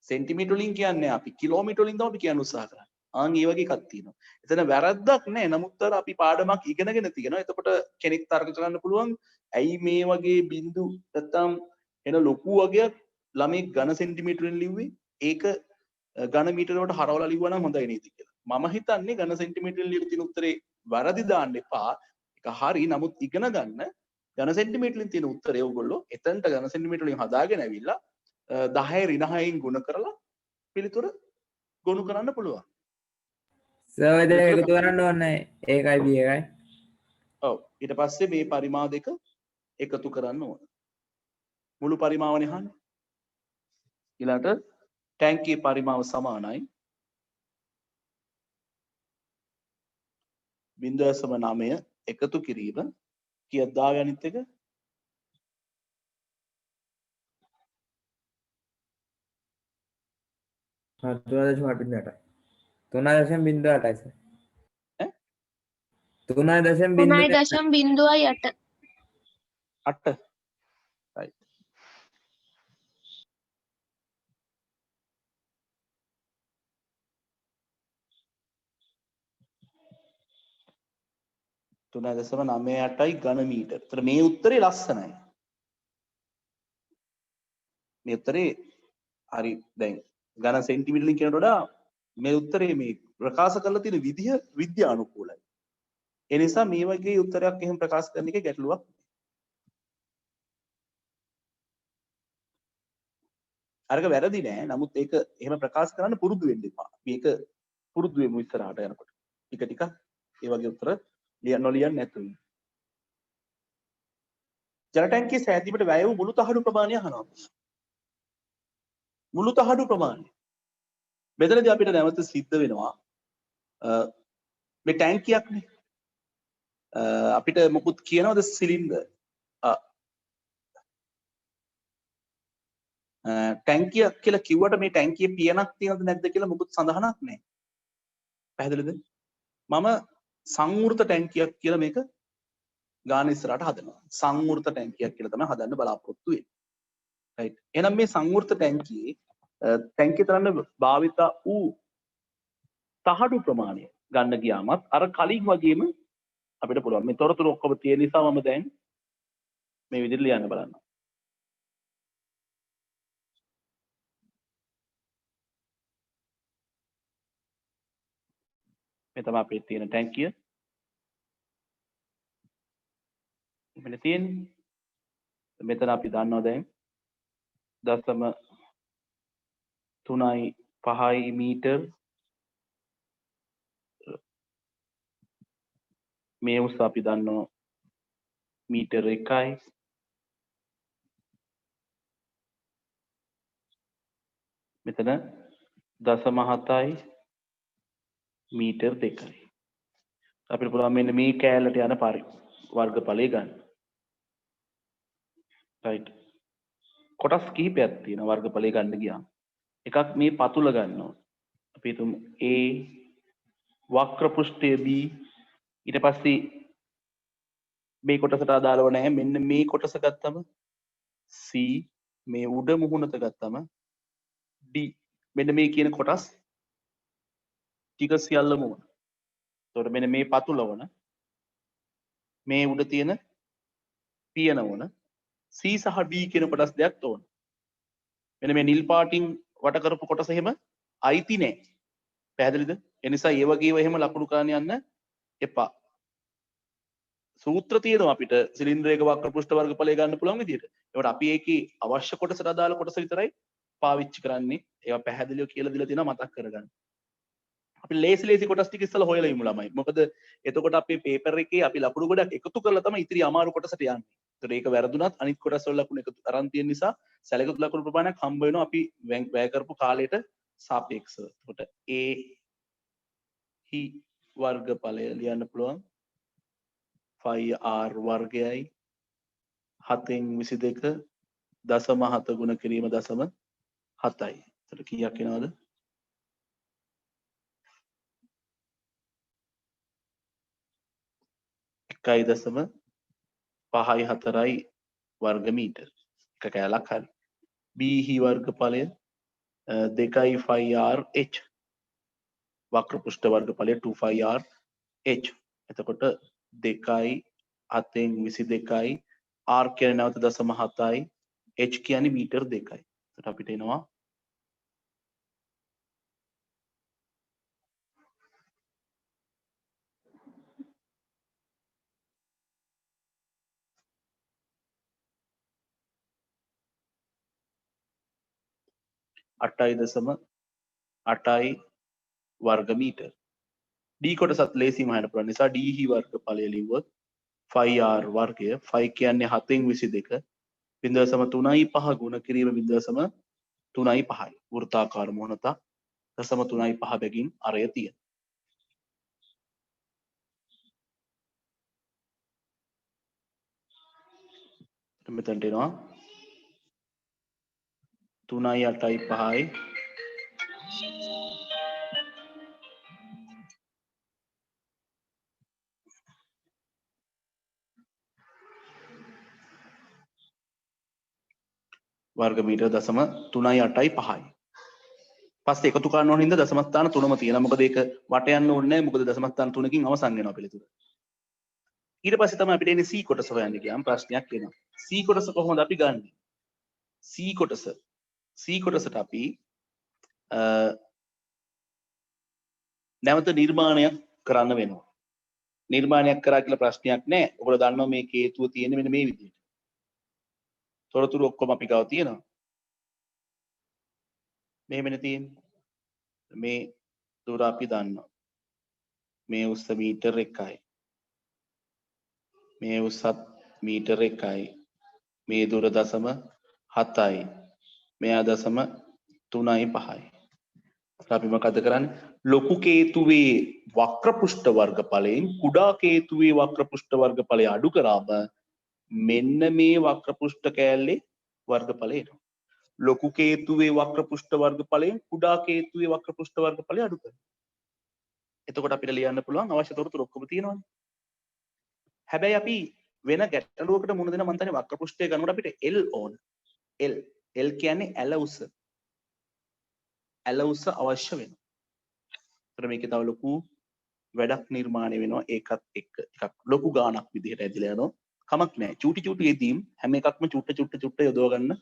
සෙන්ටිමීටර වලින් කියන්නේ අපි කිලෝමීටර වලින් තමයි අපි කියන්න උත්සාහ කරන්නේ. ආන් ඒ වගේ එකක් තියෙනවා. එතන වැරද්දක් නැහැ. නමුත් අර අපි පාඩමක් ඉගෙනගෙන තියෙනවා. එතකොට කෙනෙක් තර්ක කරන්න පුළුවන් ඇයි මේ වගේ බිඳු නැත්තම් එන ලොකු වගේක් ළමයි ඝන සෙන්ටිමීටර වලින් ලිව්වේ? ඒක ඝන මීටර වලට හරවලා ලිව්වා නම් හොඳයි නේද කියලා. මම හිතන්නේ ඝන සෙන්ටිමීටර වලින් ලියලා තියෙන උත්තරේ වැරදි දාන්න එපා. ඒක හරි. නමුත් ඉගෙන ගන්න ඝන සෙන්ටිමීටර වලින් තියෙන උත්තරේ ඕගොල්ලෝ එතනට ඝන සෙන්ටිමීටර වලින් හදාගෙන ඇවිල්ලා 10 ඍණ 6න් ගුණ කරලා පිළිතුර ගොනු කරන්න පුළුවන්. සර් ඔය දෙක එකතු කරන්න ඕනේ. ඒකයි B එකයි. ඔව්. ඊට පස්සේ මේ පරිමා දෙක එකතු කරන්න ඕන. මුළු පරිමාවනේ අහන්නේ. ඊළඟට ටැංකියේ පරිමාව සමානයි 0.9 එකතු කිරීම කීයක් දාවේ අනිත් එක 3.8යි. 3.08යි සර්. ඈ 3.08. 8 right 3.98යි ඝන මීටර. ඒතර මේ උත්තරේ ලස්සනයි. මේ උත්තරේ හරි දැන් ඝන සෙන්ටිමීටර වලින් කියනට වඩා මේ උත්තරේ මේ ප්‍රකාශ කරලා තියෙන විදිහ විද්‍යානුකූලයි. ඒ නිසා මේ වගේ උත්තරයක් එහෙම ප්‍රකාශ කරන එකේ ගැටලුවක් අරක වැරදි නෑ. නමුත් ඒක එහෙම ප්‍රකාශ කරන්න පුරුදු වෙන්න එපා. මේක පුරුදු වෙමු ඉස්සරහට යනකොට. ටික ටික ඒ වගේ උත්තර නොලියන්න නැතුව. ජල ටැංකියේ සෑදීමට වැය වූ මුළු තහඩු ප්‍රමාණය අහනවා. මුළු තහඩු ප්‍රමාණය. මෙතනදී අපිට නැවත සිද්ධ වෙනවා මේ ටැංකියක්නේ. අපිට මොකුත් කියනවද සිලින්ඩර්? ටැංකිය කියලා කිව්වට මේ ටැංකියේ පියනක් තියෙනවද නැද්ද කියලා මොකුත් සඳහනක් නැහැ. පැහැදිලිද? මම සංවෘත ටැංකියක් කියලා මේක ගාන ඉස්සරහට හදනවා. සංවෘත ටැංකියක් කියලා තමයි හදන්න බලාපොරොත්තු වෙන්නේ. රයිට්. එහෙනම් මේ සංවෘත ටැංකියේ ටැංකිය තරන්න භාවිත වූ තහඩු ප්‍රමාණය ගන්න ගියාමත් අර කලින් වගේම අපිට පුළුවන්. මේ තොරතුරු ඔක්කොම තියෙන නිසා මම දැන් මේ විදිහට ලියන්න බලන්න. මේ තමයි අපේ තියෙන ටැංකිය. මෙන්න තියෙන්නේ. මෙතන අපි දන්නවා දැන් 0.3 මීටර් මේ උස අපි දන්නවා මීටර 1යි. මෙතන 0.7යි මීටර් 2යි. අපිට පුළුවන් මෙන්න මේ කෑල්ලට යන වර්ගඵලය ගන්න. right. කොටස් කිහිපයක් තියෙනවා වර්ගඵලය ගන්න ගියාම. එකක් මේ පතුල ගන්නවා. අපි හිතමු A වක්‍ර පෘෂ්ඨය B ඊට පස්සේ මේ කොටසට අදාළව නැහැ. මෙන්න මේ කොටස ගත්තම C මේ උඩ මුහුණත ගත්තම D මෙන්න මේ කියන කොටස් ටික සියල්ලම වුණා. එතකොට මෙන්න මේ පතුල වුණ මේ උඩ තියෙන පියන වුණ C සහ D කියන කොටස් දෙකක් ඕන. මෙන්න මේ නිල් පාටින් වට කරපු කොටස එහෙම අයිති නැහැ. පැහැදිලිද? ඒ නිසා ඒ වගේව එහෙම ලකුණු කරන්න යන්න එපා. සූත්‍ර තියෙනවා අපිට සිලින්ඩරයක වක්‍ර පෘෂ්ඨ වර්ගඵලය ගන්න පුළුවන් විදියට. ඒකට අපි ඒකේ අවශ්‍ය කොටසට අදාළ කොටස විතරයි පාවිච්චි කරන්නේ. ඒවා පැහැදිලිව කියලා දීලා තියෙනවා මතක් කරගන්න. අපි ලේසි කොටස් ටික ඉස්සලා හොයලා ඉමු ළමයි. මොකද එතකොට අපේ පේපර් එකේ අපි ලකුණු ගොඩක් එකතු කරලා තමයි ඉතිරි අමාරු කොටසට යන්නේ. ඒතර ඒක වැරදුනත් අනිත් කොටස් වල ලකුණු එකතු අරන් තියෙන නිසා සැලකුත් ලකුණු ප්‍රමාණයක් හම්බ වෙනවා අපි වැය කරපු කාලයට සාපේක්ෂව. එතකොට A හි වර්ගඵලය ලියන්න පුළුවන් 5r වර්ගයයි 7න් 22 දශම 7 ගුණ කිරීම දශම 7යි. එතකොට කීයක් එනවද? 1.54 වර්ග මීටර. එක කෑල්ලක් හරි. B හි වර්ගඵලය 2.5rh වක්‍ර පෘෂ්ඨ වර්ගඵලය 2.5rh. එතකොට 2යි 7න් 22යි r කියන්නේ නැවත දශම 7යි h කියන්නේ මීටර් 2යි. එතකොට අපිට එනවා 8.8යි වර්ග මීටර. D කොටසත් ලේසිම හොයන්න පුළුවන් නිසා D හි වර්ගඵලය ලිව්වොත් 5r වර්ගය 5 කියන්නේ 7න් 22 0.35 ගුණ කිරීම 0.35යි. වෘත්තාකාර මොහොතක් 0.35 බැගින් අරය තියෙන. මෙතනට එනවා 3.85යි වර්ග මීටර 0.385යි. පස්සේ එකතු කරන්න ඕන හින්දා දශම ස්ථාන 3ම තියෙනවා. මොකද ඒක වට යන්න ඕනේ නැහැ. මොකද දශම ස්ථාන 3කින් අවසන් වෙනවා පිළිතුර. ඊට පස්සේ තමයි අපිට එන්නේ C කොටස හොයන්න ගියාම ප්‍රශ්නයක් එනවා. C කොටස කොහොමද අපි ගන්නෙ? C කොටසට අපි නැවත නිර්මාණයක් කරන්න වෙනවා. නිර්මාණයක් කරා කියලා ප්‍රශ්නයක් නැහැ. ඔයගොල්ලෝ දන්නවා මේ හේතුව තියෙන්නේ මෙන්න මේ විදිහට. තොරතුරු ඔක්කොම අපි ගාව තියෙනවා. මෙහෙමනේ තියෙන්නේ. මේ දුර අපි දන්නවා. මේ උස මීටර 1යි. මේ උසත් මීටර 1යි. මේ දුර දශම 7යි. මෙයා දශම 3.5යි. අපි මොකද කරන්නේ? ලොකු කේතුවේ වක්‍ර පෘෂ්ඨ වර්ගඵලයෙන් කුඩා කේතුවේ වක්‍ර පෘෂ්ඨ වර්ගඵලය අඩු කරාම මෙන්න මේ වක්‍ර පෘෂ්ඨ කෑල්ලේ වර්ගඵලය එනවා. ලොකු කේතුවේ වක්‍ර පෘෂ්ඨ වර්ගඵලයෙන් කුඩා කේතුවේ වක්‍ර පෘෂ්ඨ වර්ගඵලය අඩු කරනවා. එතකොට අපිට ලියන්න පුළුවන් අවශ්‍ය තොරතුරු ඔක්කොම තියෙනවානේ. හැබැයි අපි වෙන ගැටලුවකට මුහුණ දෙන මම තනේ වක්‍ර පෘෂ්ඨය ගන්නකොට අපිට L ඕන. L කියන්නේ ඇල උස. ඇල උස අවශ්‍ය වෙනවා. ඒතර මේකේ තව ලොකු වැඩක් නිර්මාණය වෙනවා. ඒකත් එක්ක ටිකක් ලොකු ගාණක් විදිහට ඇදලා යනවා. කමක් නැහැ. චූටි යෙදීම් හැම එකක්ම චුට්ට යොදව ගන්න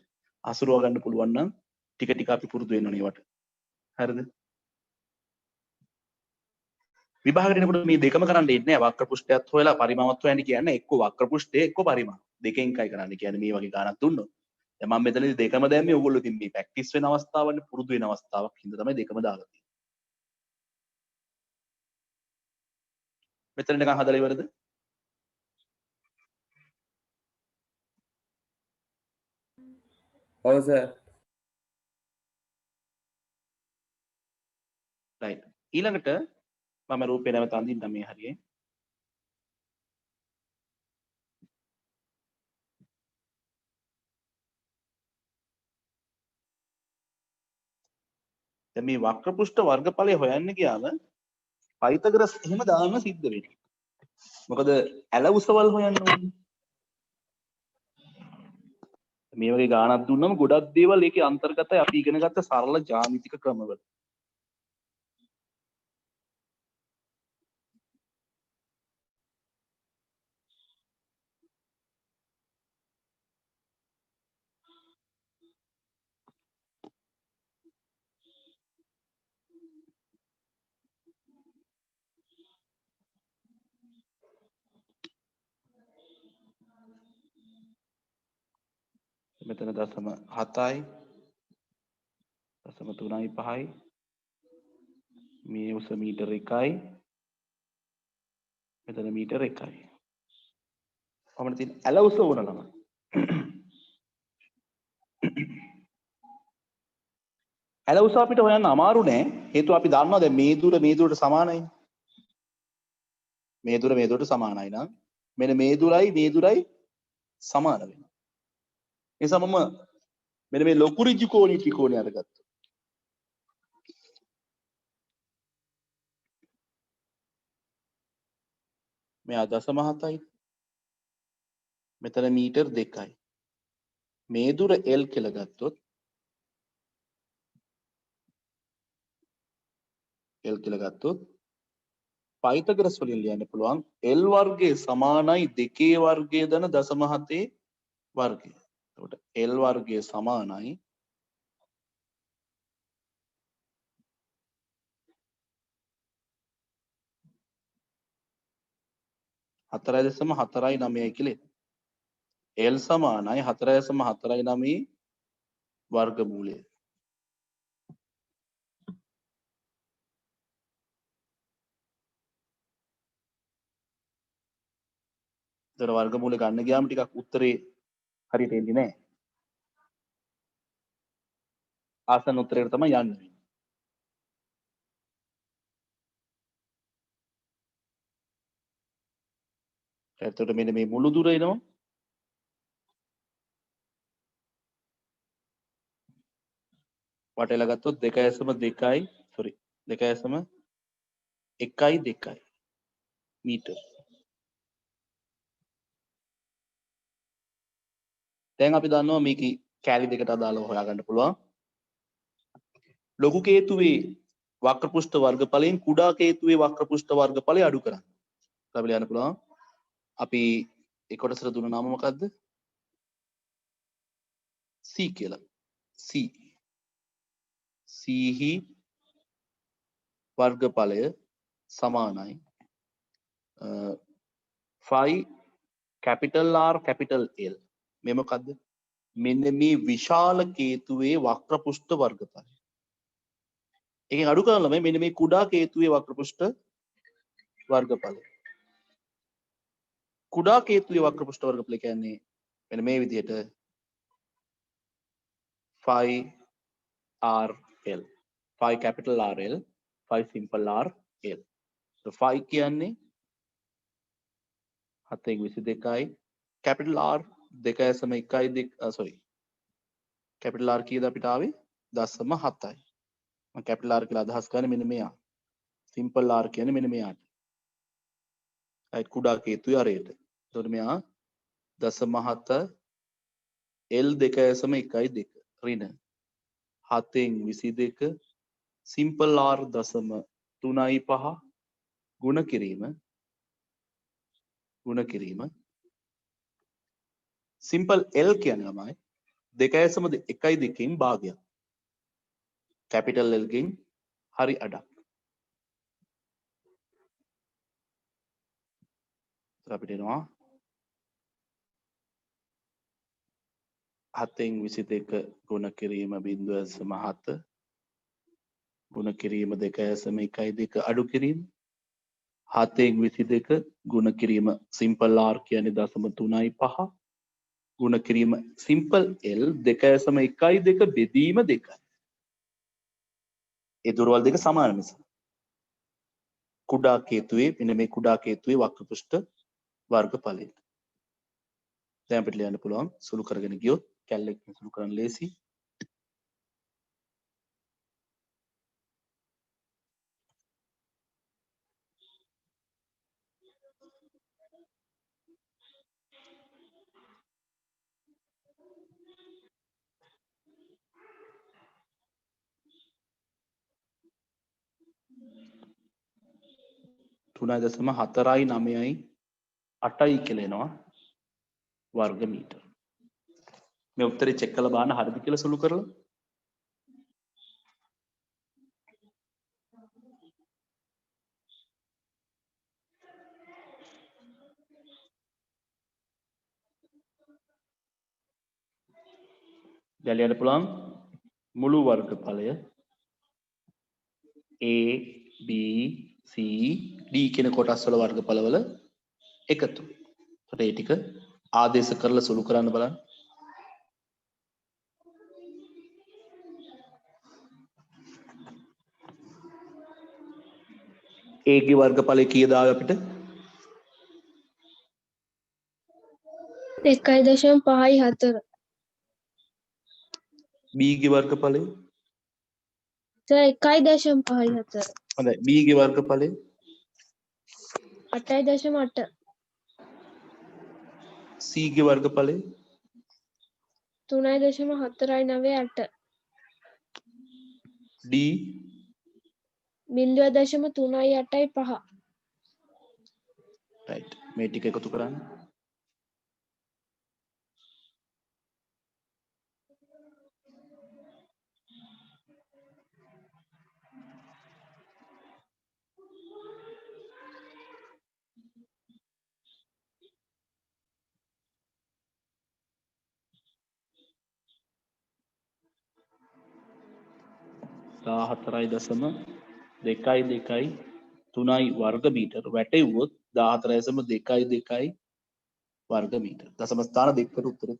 අසුරව ගන්න පුළුවන් නම් ටික අපි පුරුදු වෙන්න ඕනේ ඒවට. හරිද? විභාගයට එනකොට මේ දෙකම කරන්න ඉන්නේ නැහැ. වක්‍ර පෘෂ්ඨයත් හොයලා පරිමාවත් හොයන්න කියන්නේ එක්ක වක්‍ර පෘෂ්ඨය එක්ක පරිමාව. දෙකෙන් එකයි කරන්න කියන්නේ මේ වගේ ගාණක් දුන්නොත්. දැන් මම මෙතනදී දෙකම දැම්මේ ඕගොල්ලෝ ඉතින් මේ ප්‍රැක්ටිස් වෙන අවස්ථාවන්නේ පුරුදු වෙන අවස්ථාවක් හින්දා තමයි දෙකම දාලා තියෙන්නේ. මෙතන නිකන් හදලා ඉවරද? ඔව් සර්. රයිට්. ඊළඟට මම රූපේ නැවත අඳින්න මේ හරියේ. දැන් මේ වක්‍රපෘෂ්ඨ වර්ගඵලය හොයන්න ගියාම පයිතගරස් එහෙම දාන්න සිද්ධ වෙනවා. මොකද ඇල උසවල් හොයන්න ඕනේ. මේ වගේ ගාණක් දුන්නම ගොඩක් දේවල් ඒකේ අන්තර්ගතයි අපි ඉගෙන ගත්ත සරල ජ්‍යාමිතික ක්‍රමවල. මෙතන දශම 7යි දශම 3යි 5යි මේ උස මීටර 1යි මෙතන මීටර 1යි. අපිට තියෙන ඇල උස ඕන නම් ඇල උස අපිට හොයන්න අමාරු නෑ. හේතුව අපි දන්නවා දැන් මේ දුරට සමානයි. මේ දුරට සමානයි නම් මෙන්න මේ දුරයි සමාන වෙනවා. ඒ නිසා මම මෙන්න මේ ලොකු ඍජු කෝණී ත්‍රිකෝණය අරගත්තා. මෙයා දශම 7යි. මෙතන මීටර් 2යි. මේ දුර L කියලා ගත්තොත් පයිතගරස් වලින් ලියන්න පුළුවන් L වර්ගයේ සමානයි 2 වර්ගය දන දශම 7 වර්ගය. එතකොට L වර්ගයේ සමානයි 4.499 කියලා. L සමානයි 4.499 වර්ගමූලය. ඒතර වර්ගමූලය ගන්න ගියාම ටිකක් උත්තරේ හරියට එන්නේ නැහැ. ආසන්න උත්තරයට තමයි යන්න වෙන්නේ. එතකොට මෙන්න මේ මුළු දුර එනවා. වටේලා ගත්තොත් 2.1 මීටර. දැන් අපි දන්නවා මේක කැලි දෙකට අදාළව හොයාගන්න පුළුවන්. ලොකු කේතුවේ වක්‍රපෘෂ්ඨ වර්ගඵලයෙන් කුඩා කේතුවේ වක්‍රපෘෂ්ඨ වර්ගඵලය අඩු කරන්න. අපි ලියන්න පුළුවන්. අපි ඒ කොටසට දුන්න නම මොකද්ද? C කියලා. C හි වර්ගඵලය සමානයි 5 capital R capital L. මේ මොකද්ද? මෙන්න මේ විශාල කේතුවේ වක්‍රපෘෂ්ඨ වර්ගඵලය. එකෙන් අඩු කරන ළමයි මෙන්න මේ කුඩා කේතුවේ වක්‍රපෘෂ්ඨ වර්ගඵලය. කුඩා කේතුවේ වක්‍රපෘෂ්ඨ වර්ගඵලය කියන්නේ මෙන්න මේ විදිහට 5RL 5 capital RL 5 simple RL. so 5 කියන්නේ 7.22යි capital R 2.1 sorry capital R කීයද අපිට ආවේ 0.7යි. මම capital R කියලා අදහස් කරන්නේ මෙන්න මෙයා. simple R කියන්නේ මෙන්න මෙයාට. right කුඩා කේතුවේ අරයට. එතකොට මෙයා 0.7 L 2.12 ඍණ 7.22 simple R 0.35 ගුණ කිරීම simple L කියන්නේ ළමයි 2.12කින් භාගයක්. capital L ගෙන් හරි අඩක්. අපිට එනවා 7.22 ගුණ කිරීම 0.7 ගුණ කිරීම 2.12 අඩු කිරීම 7.22 ගුණ කිරීම simple R කියන්නේ 0.35 ගුණ කිරීම simple L 2.12 බෙදීම 2යි. ඒ දුරවල් දෙක සමාන නිසා කුඩා කේතුවේ මෙන්න මේ කුඩා කේතුවේ වක්‍රපෘෂ්ඨ වර්ගඵලය. දැන් අපිට ලියන්න පුළුවන් සුළු කරගෙන ගියොත් කැල්ලකින් සුළු කරන්න ලේසි. තුනයි දශම 4යි 9යි 8යි කියලා එනවා වර්ග මීටර. මේ උත්තරේ චෙක් කරලා බලන්න හරිද කියලා සුළු කරලා. දැලියන්න පුළුවන් මුළු වර්ගඵලය A B C D කියන කොටස් වල වර්ගඵලවල එකතු. ඒකට ඒ ටික ආදේශ කරලා සුළු කරන්න බලන්න. A ගේ වර්ගඵලය කීයද ආවේ අපිට? 1.5 B ගේ වර්ගඵලය සර් 1.5 හොඳයි. B ගේ වර්ගඵලය 8.8 C ගේ වර්ගඵලය 3.498 D 0.385 right මේ ටික එකතු කරන්න. හතරයි දශම 2.2.3යි වර්ග මීටර වැටෙව්වොත් 14.2.2 වර්ග මීටර. දශම ස්ථාන දෙකකට උත්තර.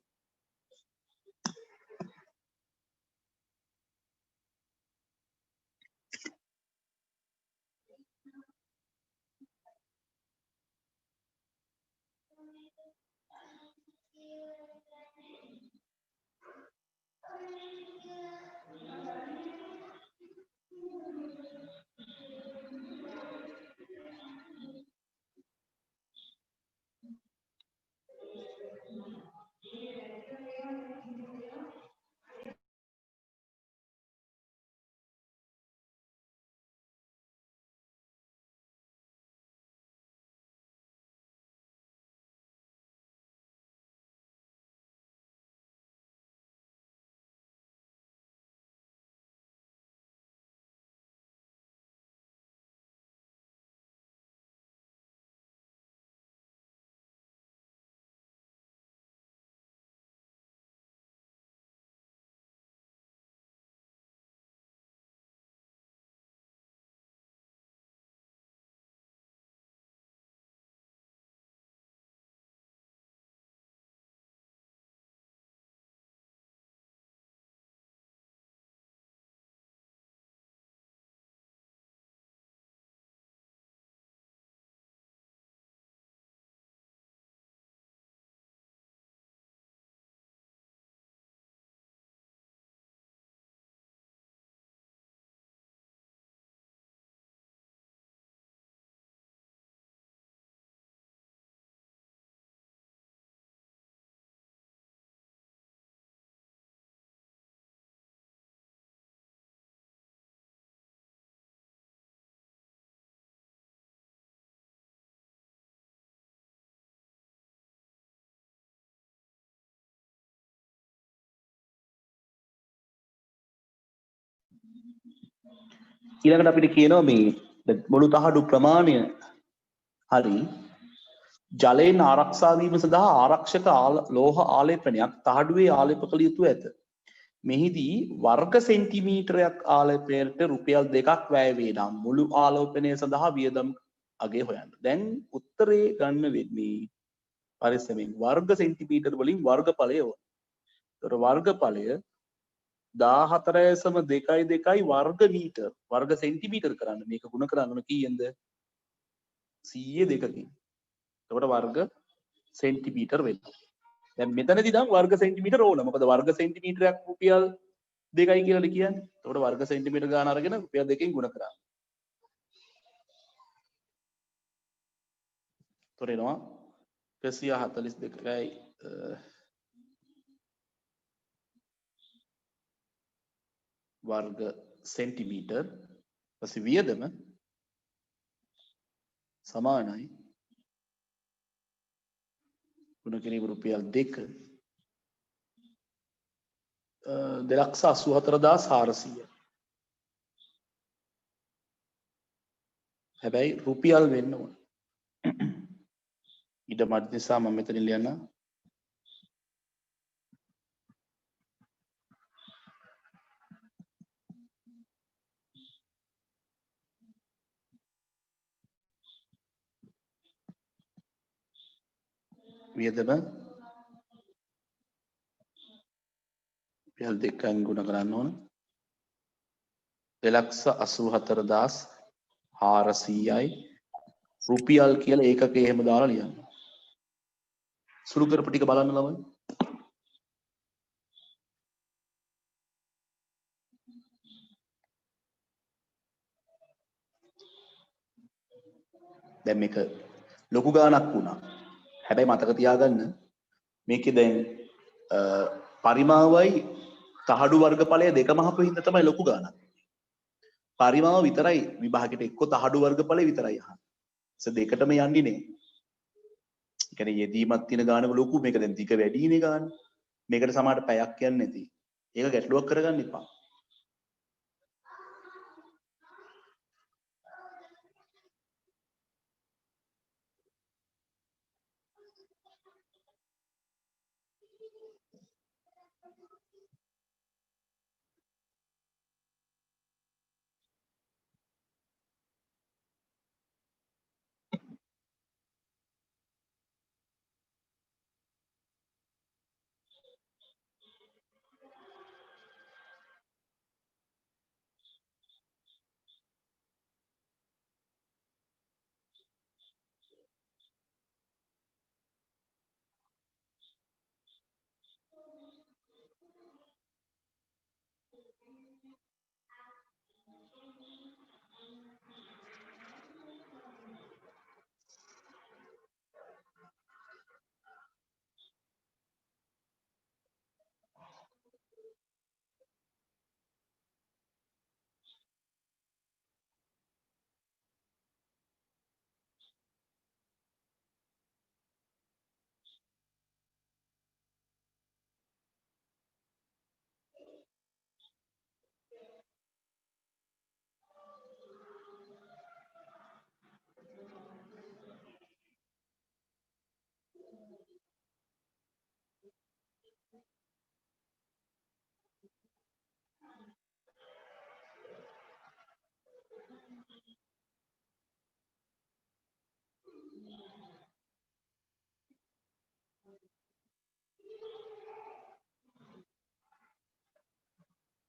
ඊළඟට අපිට කියනවා මේ මුළු තහඩු ප්‍රමාණය හරි ජලයෙන් ආරක්ෂා වීම සඳහා ආරක්ෂක ලෝහ ආලේපනයක් තහඩුවේ ආලේප කළ යුතු ඇත. මෙහිදී වර්ග සෙන්ටිමීටරයක් ආලේපනයට රුපියල් 2ක් වැය වේ නම් මුළු ආලෝපනය සඳහා වියදම් අගය හොයන්න. දැන් උත්තරේ ගන්න වෙන්නේ පරිස්සමෙන් වර්ග සෙන්ටිමීටර වලින් වර්ගඵලය ඕන. ඒතර වර්ගඵලය 14.2.2 වර්ග මීටර වර්ග සෙන්ටිමීටර කරන්න මේක ගුණ කරන්න ඕන කීයෙන්ද 102කින්. එතකොට වර්ග සෙන්ටිමීටර වෙනවා. දැන් මෙතනදී නම් වර්ග සෙන්ටිමීටර ඕන. මොකද වර්ග සෙන්ටිමීටරයක් රුපියල් 2යි කියලා කියන්නේ. එතකොට වර්ග සෙන්ටිමීටර ගාන අරගෙන රුපියල් 2කින් ගුණ කරා. තොර එනවා 142යි වර්ග සෙන්ටිමීටර් ඊපස්සේ වියදම සමානයි ගුණ කිරීම රුපියල් 2 2,84,400 හැබැයි රුපියල් වෙන්න ඕන ඊට මත් නිසා මම මෙතන ලියන්න වියදම රුපියල් 2න් ගුණ කරන්න ඕන 2,84,400යි රුපියල් කියලා ඒකකේ එහෙම දාලා ලියන්න. සුළු කරපු ටික බලන්න ළමයි. දැන් මේක ලොකු ගාණක් වුණා. හැබැයි මතක තියාගන්න මේකේ දැන් පරිමාවයි තහඩු වර්ගඵලය දෙකම අහපු හින්දා තමයි ලොකු ගාණක්. පරිමාව විතරයි විභාගෙට එක්ක තහඩු වර්ගඵලය විතරයි අහන්නේ. දෙකටම යන්නේ නේ. ඒ කියන්නේ යෙදීමක් තියෙන ගානක ලොකු මේක දැන් ටික වැඩිනේ ගාන. මේකට සමහරට පැයක් යන්නේ නැති. ඒක ගැටලුවක් කරගන්න එපා.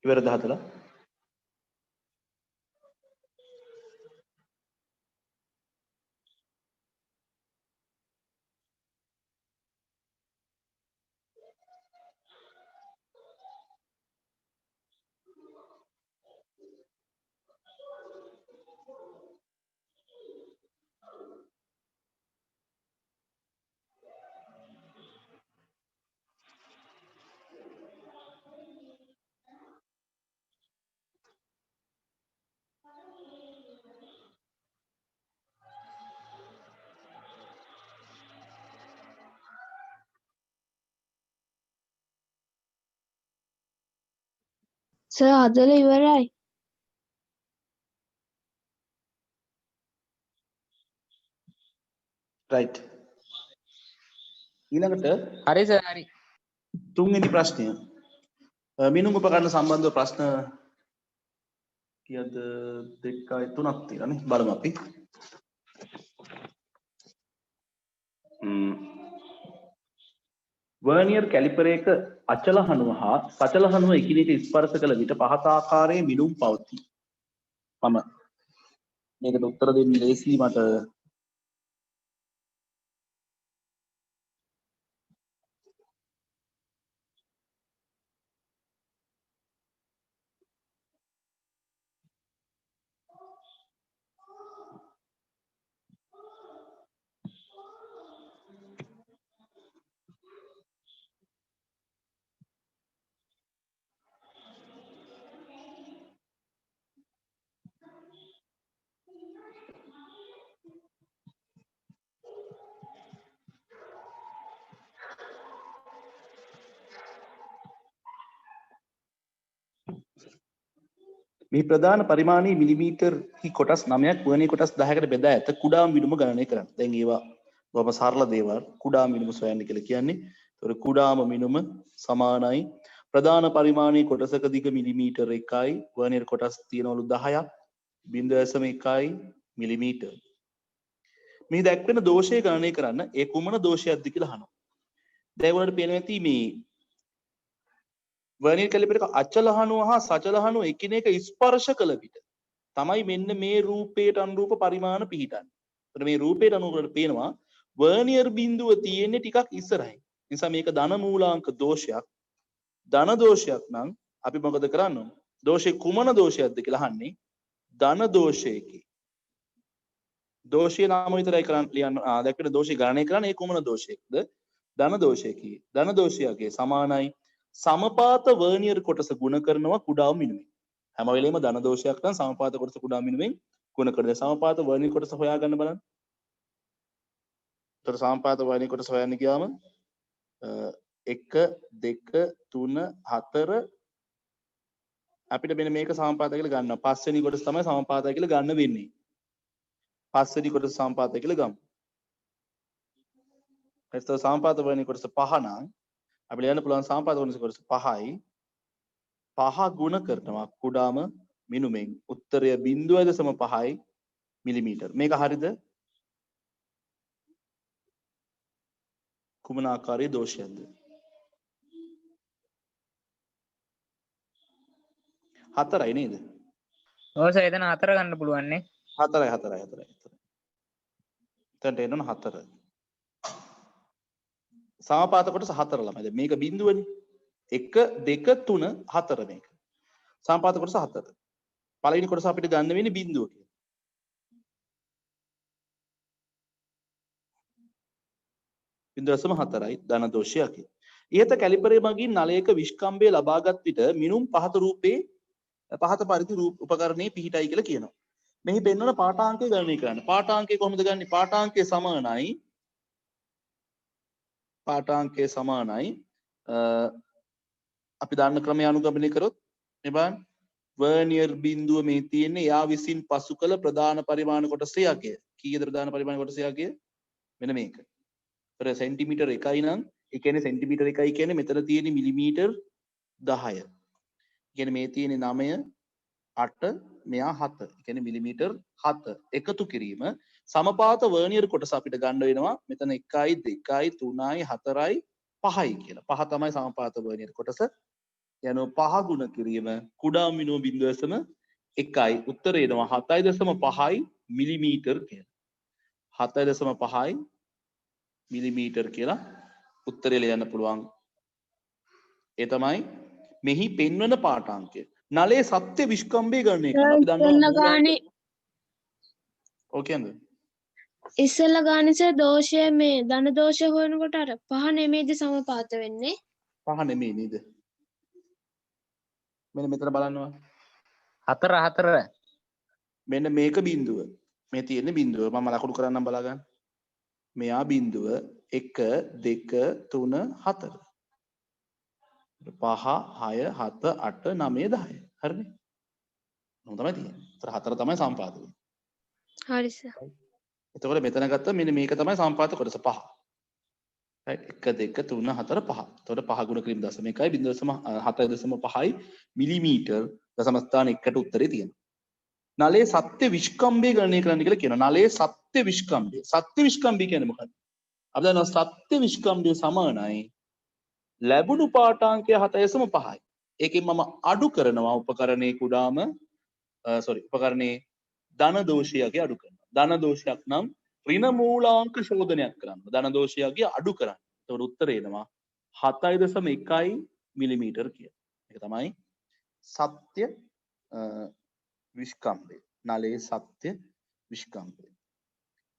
ඉවරද හදලා? සර් හදලා ඉවරයි. රයිට්. ඊළඟට හරි සර් හරි. තුන්වෙනි ප්‍රශ්නය. මිනුම් උපකරණ සම්බන්ධව ප්‍රශ්න කීයද 2යි 3ක් තියෙනනේ. බලමු අපි. වර්නියර් කැලිපරයක අචල හනුව හා සචල හනුව එකිනෙක ස්පර්ශ කළ විට පහත ආකාරයේ මිනුම් පවතී. මම මේකට උත්තර දෙන්න ලේසි මට මේ ප්‍රධාන පරිමාණයේ මිලිමීටර් කි කොටස් 9ක් වර්ණීය කොටස් 10කට බෙදා ඇත කුඩා මිනුම ගණනය කරන්න. දැන් ඒවා බොහොම සරල දේවල් කුඩා මිනුම සොයන්න කියලා කියන්නේ. ඒතකොට කුඩාම මිනුම සමානයි ප්‍රධාන පරිමාණයේ කොටසක දිග මිලිමීටර් 1යි වර්ණීය කොටස් තියෙනවලු 10ක් 0.1 මිලිමීටර්. මේ දැක්වෙන දෝෂය ගණනය කරන්න ඒ කුමන දෝෂයක්ද කියලා අහනවා. දැන් ඔයාලට පේනවා ඇති මේ වර්ණීය කැලිපර් එක අචලහනුව හා සචලහනුව එකිනෙක ස්පර්ශ කළ විට තමයි මෙන්න මේ රූපයට අනුරූප පරිමාණ පිහිටන්නේ. එතකොට මේ රූපයට අනුව ඔයාලට පේනවා වර්නියර් බිඳුව තියෙන්නේ ටිකක් ඉස්සරහින්. නිසා මේක ධන මූලාංක දෝෂයක්. ධන දෝෂයක් නම් අපි මොකද කරන්න ඕන? දෝෂේ කුමන දෝෂයක්ද කියලා අහන්නේ. ධන දෝෂයකි. දෝෂයේ නාම විතරයි කරන් ලියන්න. දැක්කට දෝෂي ගණනය කරන්න ඒ කුමන දෝෂයක්ද? ධන දෝෂයකි. ධන දෝෂයගේ සමානයි සමපාත වර්නියර් කොටස ගුණ කරනවා කුඩා මිනුමෙන්. හැම වෙලේම ධන දෝෂයක් නම් සමපාත කොටස කුඩා මිනුමෙන් ගුණ කරනවා. සමපාත වර්නියර් කොටස හොයාගන්න බලන්න. ඒතර සමපාත වර්නියර් කොටස හොයන්න ගියාම 1 2 3 4 අපිට මෙන්න මේක සමපාත කියලා ගන්නවා. පස්වෙනි කොටස තමයි සමපාත කියලා ගන්න වෙන්නේ. පස්වෙනි කොටස සමපාත කියලා ගමු. එතකොට සමපාත වර්නියර් කොටස 5 නම් අපිට ලියන්න පුළුවන් සමපාත කොටස 5යි 5 ගුණ කරනවා කුඩාම මිනුමෙන්. උත්තරය 0.5යි මිලිමීටර්. මේක හරිද? කුමන ආකාරයේ දෝෂයක්ද? හතරයි නේද? ඔව් සර් එතන 4 ගන්න පුළුවන් නේ. හතරයි. එතනට එන්න 4. සමපාත කොටස 4 ළමයි. දැන් මේක බිඳුවනේ. 1 2 3 4 මේක. සමපාත කොටස 4. පළවෙනි කොටස අපිට ගන්න වෙන්නේ බිඳුව කියලා. බිඳුවසම 4යි ධන දෝෂයකි. ඉහත කැලිපරේ මගින් නලයක විස්කම්භය ලබාගත් විට මිනුම් පහත රූපේ පහත පරිදි රූප උපකරණයේ පිහිටයි කියලා කියනවා. මෙහි පෙන්වන පාඨාංකය ගණනය කරන්න. පාඨාංකය කොහොමද ගන්නෙ? පාඨාංකය සමානයි අපි දාන්න ක්‍රමය අනුගමනය කරොත් මේ බලන්න වර්නියර් බිඳුව මේ තියෙන්නේ යා විසින් පසු කළ ප්‍රධාන පරිමාණ කොටසේ යකය. කීයද ප්‍රධාන පරිමාණ කොටසේ යකය? මෙන්න මේක. ඒතර සෙන්ටිමීටර් 1යි නම් ඒ කියන්නේ සෙන්ටිමීටර් 1යි කියන්නේ මෙතන තියෙන මිලිමීටර් 10. කියන්නේ මේ තියෙන 9 8 මෙයා 7. ඒ කියන්නේ මිලිමීටර් 7 එකතු කිරීම සමපාත වර්නියර් කොටස අපිට ගන්න වෙනවා. මෙතන 1යි 2යි 3යි 4යි 5යි කියලා. 5 තමයි සමපාත වර්නියර් කොටස. යනවා 5 ගුණ කිරීම කුඩා මිනුම 0.1යි. උත්තරය එනවා 7.5යි මිලිමීටර් කියලා. 7.5යි මිලිමීටර් කියලා උත්තරය ලියන්න පුළුවන්. ඒ තමයි මෙහි පෙන්වන පාඨාංකය. නලයේ සත්‍ය විස්කම්භය ගණනය කරනවා. අපි දන්නවා ඔව් කියන්නේ. ඉස්සෙල්ලා ගානසේ දෝෂය මේ ධන දෝෂය හොයනකොට අර පහ නෙමෙයිද සමපාත වෙන්නේ? පහ නෙමෙයි නේද? මෙන්න මෙතන බලන්නවා. 4 මෙන්න මේක බිඳුව. මේ තියෙන්නේ බිඳුව. මම ලකුණු කරන්නම් බලාගන්න. මෙයා බිඳුව 1 2 3 4. 5 6 7 8 9 10. හරිනේ? මොන තමයි තියෙන්නේ. ඒතර 4 තමයි සම්පාත වෙන්නේ. හරි සර්. එතකොට මෙතන ගත්තා මෙන්න මේක තමයි සම්පාත කොටස 5. right 1 2 3 4 5. එතකොට 5 ගුණ කිරීම දශම 1යි 0.7.5යි මිලිමීටර් දශම ස්ථාන 1ට උත්තරේ තියෙනවා. නලයේ සත්‍ය විස්කම්භය ගණනය කරන්න කියලා කියනවා. නලයේ සත්‍ය විස්කම්භය. සත්‍ය විස්කම්භය කියන්නේ මොකක්ද? අපි දන්නවා සත්‍ය විස්කම්භය සමානයි ලැබුණු පාඨාංකය 7.5යි. ඒකෙන් මම අඩු කරනවා උපකරණයේ කුඩාම උපකරණයේ ධන දෝෂයගේ අඩු කරනවා. ධන දෝෂයක් නම් ඍණ මූලාංක ශෝධනයක් කරන්න. ධන දෝෂයගේ අඩු කරන්න. එතකොට උත්තරේ එනවා 7.1 මිලිමීටර් කියලා. ඒක තමයි සත්‍ය විස්කම්භය. නලයේ සත්‍ය විස්කම්භය.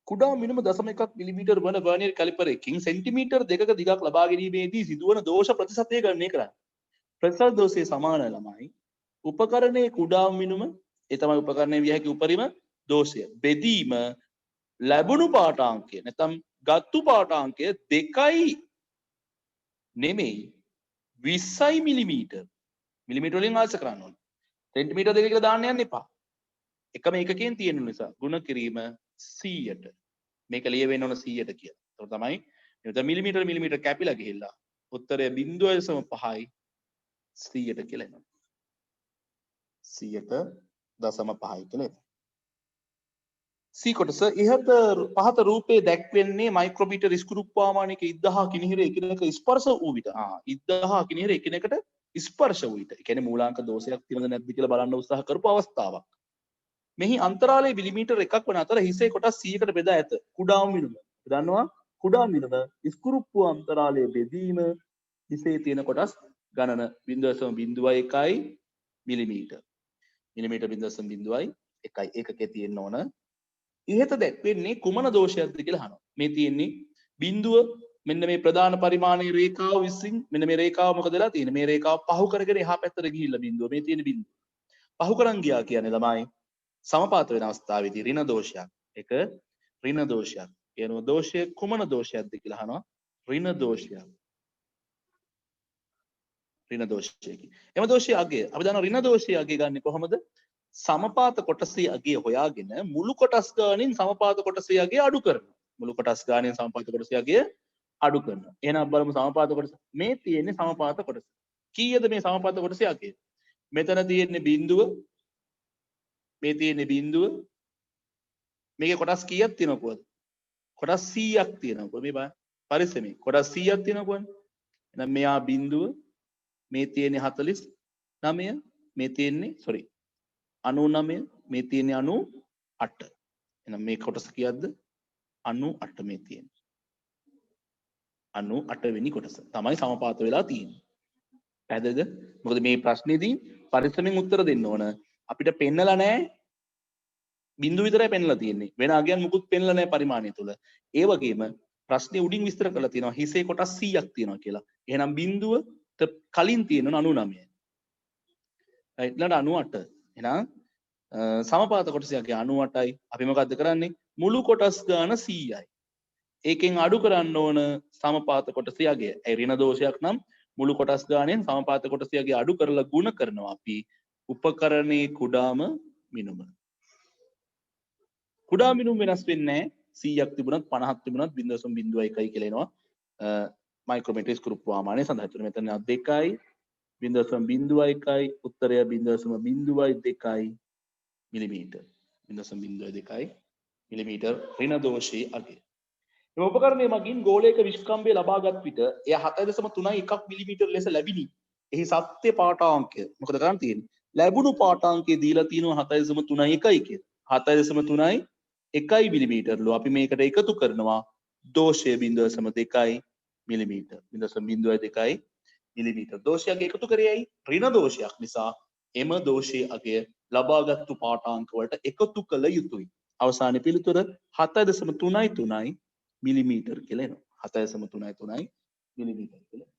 කුඩා මිනුම 0.1 මිලිමීටර් වන වර්නියර් කැලිපරයකින් සෙන්ටිමීටර් 2ක දිගක් ලබා ගැනීමේදී සිදුවන දෝෂ ප්‍රතිශතය ගණනය කරන්න. ප්‍රතිශත දෝෂයේ සමාන ළමයි උපකරණයේ කුඩා මිනුම ඒ තමයි උපකරණයේ විය හැකි උපරිම දෝෂය. බෙදීම ලැබුණු පාඨාංකය නැත්නම් ගත්තු පාඨාංකය 2යි නෙමෙයි 20යි මිලිමීටර්. මිලිමීටර් වලින් ආශ කරන්න ඕනේ. සෙන්ටිමීටර් 2 කියලා දාන්න යන්න එපා. එකම ඒකකයෙන් තියෙන නිසා ගුණ කිරීම 100ට. මේක ලියවෙන්න ඕන 100ට කියලා. ඒක තමයි එතන මිලිමීටර කැපිලා ගිහිල්ලා උත්තරය 0.5යි 100ට කියලා එනවා. 100.5යි කියලා එනවා. C කොටස පහත රූපේ දැක්වෙන්නේ මයික්‍රෝමීටර් ස්කෘප්පාමානික 1000 කිනිහිර එකිනෙක ස්පර්ශ වූ විට. 1000 කිනිහිර එකිනෙකට ස්පර්ශ වූ විට. ඒ කියන්නේ මූලාංක දෝෂයක් තියෙනවද නැද්ද කියලා බලන්න උත්සාහ කරපු අවස්ථාවක්. මෙහි අන්තරාලයේ මිලිමීටර 1ක් වන අතර හිසේ කොටස් 100කට බෙදා ඇත. කුඩාම මිනුම. දන්නවා කුඩා මිනුම ස්කෘප්පු අන්තරාලයේ බෙදීම හිසේ තියෙන කොටස් ගණන 0.01යි මිලිමීටර. මිලිමීටර 0.01යි ඒකකේ තියෙන්න ඕන. ඉහත දැක්වෙන්නේ කුමන දෝෂයක්ද කියලා අහනවා. මේ තියෙන්නේ බිඳුව මෙන්න මේ ප්‍රධාන පරිමාණයේ රේඛාව විසින් මෙන්න මේ රේඛාව මොකද වෙලා තියෙන්නේ? මේ රේඛාව පහු කරගෙන එහා පැත්තට ගිහිල්ලා බිඳුව මේ තියෙන බිඳුව. පහු කරන් ගියා කියන්නේ තමයි සමපාත වෙන අවස්ථාවේදී ඍණ දෝෂයක්. ඒක ඍණ දෝෂයක්. කියනවා දෝෂය කුමන දෝෂයක්ද කියලා අහනවා. ඍණ දෝෂයක්. ඍණ දෝෂයකි. එම දෝෂයේ අගය අපි දන්නවා ඍණ දෝෂයේ අගය ගන්න කොහොමද? සමපාත කොටසේ අගය හොයාගෙන මුළු කොටස් ගානින් සමපාත කොටසේ අගය අඩු කරනවා. මුළු කොටස් ගානින් සමපාත කොටසේ අගය අඩු කරනවා. එහෙනම් බලමු සමපාත කොටස. මේ තියෙන්නේ සමපාත කොටස. කීයද මේ සමපාත කොටසේ අගය? මෙතන තියෙන්නේ බිඳුව. මේ තියෙන්නේ බිඳුව. මේකේ කොටස් කීයක් තියෙනවද? කොටස් 100ක් තියෙනවා. මේ බලන්න. පරිස්සමෙන්. කොටස් 100ක් තියෙනවද? එහෙනම් මෙයා බිඳුව. මේ තියෙන්නේ 49. මේ තියෙන්නේ 99 මේ තියෙන්නේ 98. එහෙනම් මේ කොටස කීයක්ද? 98 මේ තියෙන්නේ. 98 වෙනි කොටස තමයි සමපාත වෙලා තියෙන්නේ. පැහැදිලිද? මොකද මේ ප්‍රශ්නේදී පරිස්සමෙන් උත්තර දෙන්න ඕන. අපිට පෙන්නලා නැහැ බිඳුව විතරයි පෙන්නලා තියෙන්නේ. වෙන අගයන් මුකුත් පෙන්නලා නැහැ පරිමාණය තුල. ඒ වගේම ප්‍රශ්නේ උඩින් විස්තර කරලා තියෙනවා හිසේ කොටස් 100ක් තියෙනවා කියලා. එහෙනම් බිඳුවට කලින් තියෙනවා 99. right ඊළඟ 98. එහෙනම් සමපාත කොටසයගේ 98යි. අපි මොකද්ද කරන්නේ? මුළු කොටස් ගාන 100යි. ඒකෙන් අඩු කරන්න ඕන සමපාත කොටසයගේ. ඒ ඍණ දෝෂයක් නම් මුළු කොටස් ගානෙන් සමපාත කොටසයගේ අඩු කරලා ගුණ කරනවා අපි උපකරණේ කුඩාම මිනුම. කුඩා මිනුම වෙනස් වෙන්නේ නැහැ. 100ක් තිබුණත් 50ක් තිබුණත් 0.01යි කියලා එනවා. මයික්‍රෝමීටර් ස්කෘප්වාමානය සඳහන් කරන මෙතන 2යි 0.01යි උත්තරය 0.02යි මිලිමීටර් 0.02යි මිලිමීටර් ඍණ දෝෂයේ අගය. මේ උපකරණය මගින් ගෝලයක විස්කම්භය ලබාගත් විට එය 7.31 මිලිමීටර් ලෙස ලැබිනි. එහි සත්‍ය පාඨාංකය මොකද කරන් තියෙන්නේ? ලැබුණු පාඨාංකය දීලා තියෙනවා 7.31යි කියලා. 7.31යි මිලිමීටර්ලු. අපි මේකට එකතු කරනවා දෝෂය 0.2යි මිලිමීටර්. 0.02යි මිලිමීටර්. දෝෂයක් එකතු කරේයි ඍණ දෝෂයක් නිසා එම දෝෂයේ අගය ලබාගත්තු පාඨාංක වලට එකතු කළ යුතුයි. අවසානයේ පිළිතුර 7.33යි මිලිමීටර් කියලා එනවා. 7.33යි මිලිමීටර් කියලා.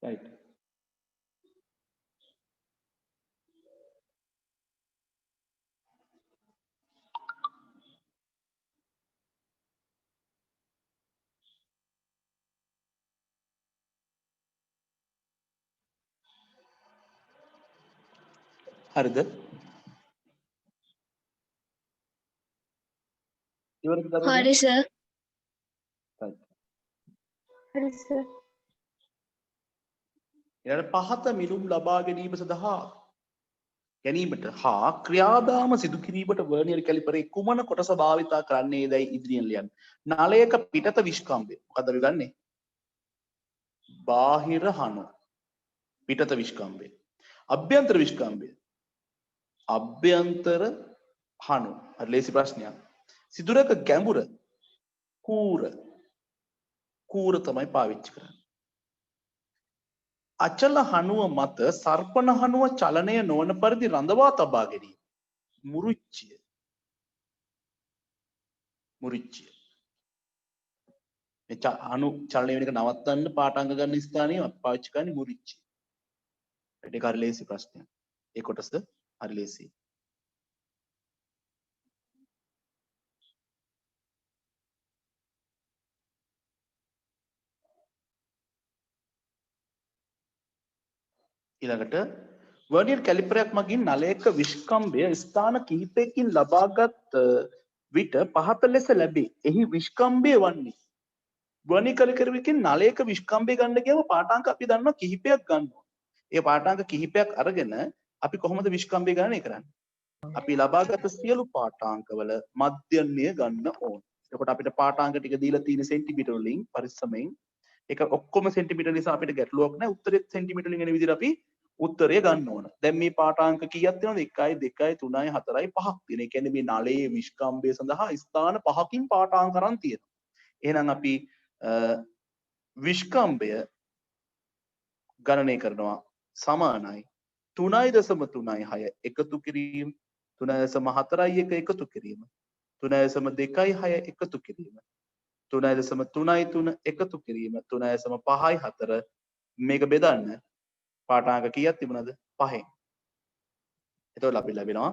right. හරිද? ඉවරද දරුවනේ? හරි සර්. right. හරි සර්. ඊළඟ පහත මිනුම් ලබා ගැනීමට හා ක්‍රියාදාම සිදු කිරීමට වර්නියර් කැලිපරේ කුමන කොටස භාවිතා කරන්නේදයි ඉදිරියෙන් ලියන්න. නලයක පිටත විස්කම්භය. මොකද්ද අපි ගන්නෙ? බාහිර හනු. පිටත විස්කම්භය. අභ්‍යන්තර විස්කම්භය. අභ්‍යන්තර හනු. හරි ලේසි ප්‍රශ්නයක්. සිදුරක ගැඹුර කූර තමයි පාවිච්චි කරන්නේ. අචල හනුව මත සර්පණ හනුව චලනය නොවන පරිදි රඳවා තබා ගැනීම. මුරුච්චිය. මේ හනු චලනය වෙන එක නවත්තන්න පාඨාංග ගන්න ස්ථානයේ අපි පාවිච්චි කරන්නේ මුරුච්චිය. ඒක හරි ලේසි ප්‍රශ්නයක්. ඒ කොටස හරි ලේසි. ඊළඟට වර්නියර් කැලිපරයක් මගින් නලයක විස්කම්භය ස්ථාන කිහිපයකින් ලබාගත් විට පහත ලෙස ලැබේ. එහි විස්කම්භය වන්නේ වර්නියර් කැලිපරයකින් නලයක විස්කම්භය ගන්න ගියම පාඨාංක අපි දන්නවා කිහිපයක් ගන්නවා. ඒ පාඨාංක කිහිපයක් අරගෙන අපි කොහොමද විස්කම්භය ගණනය කරන්නේ? අපි ලබාගත් සියලු පාඨාංකවල මධ්‍යන්නය ගන්න ඕන. එතකොට අපිට පාඨාංක ටික දීලා තියෙන සෙන්ටිමීටර වලින් පරිස්සමෙන් ඒක ඔක්කොම සෙන්ටිමීටර නිසා අපිට ගැටලුවක් නැහැ. උත්තරෙත් සෙන්ටිමීටර වලින් එන විදිහට අපි උත්තරය ගන්න ඕන. දැන් මේ පාඨාංක කීයක් තියෙනවද? 1යි 2යි 3යි 4යි 5ක් තියෙන. ඒ කියන්නේ මේ නලයේ විස්කම්භය සඳහා ස්ථාන 5කින් පාඨාංක අරන් තියෙනවා. එහෙනම් අපි විස්කම්භය ගණනය කරනවා සමානයි 3.36 එකතු කිරීම 3.41 එකතු කිරීම 3.26 එකතු කිරීම 3.33 එකතු කිරීම 3.54 මේක බෙදන්න පාඨාංක කීයක් තිබුණාද? 5න්. එතකොට අපි ලැබෙනවා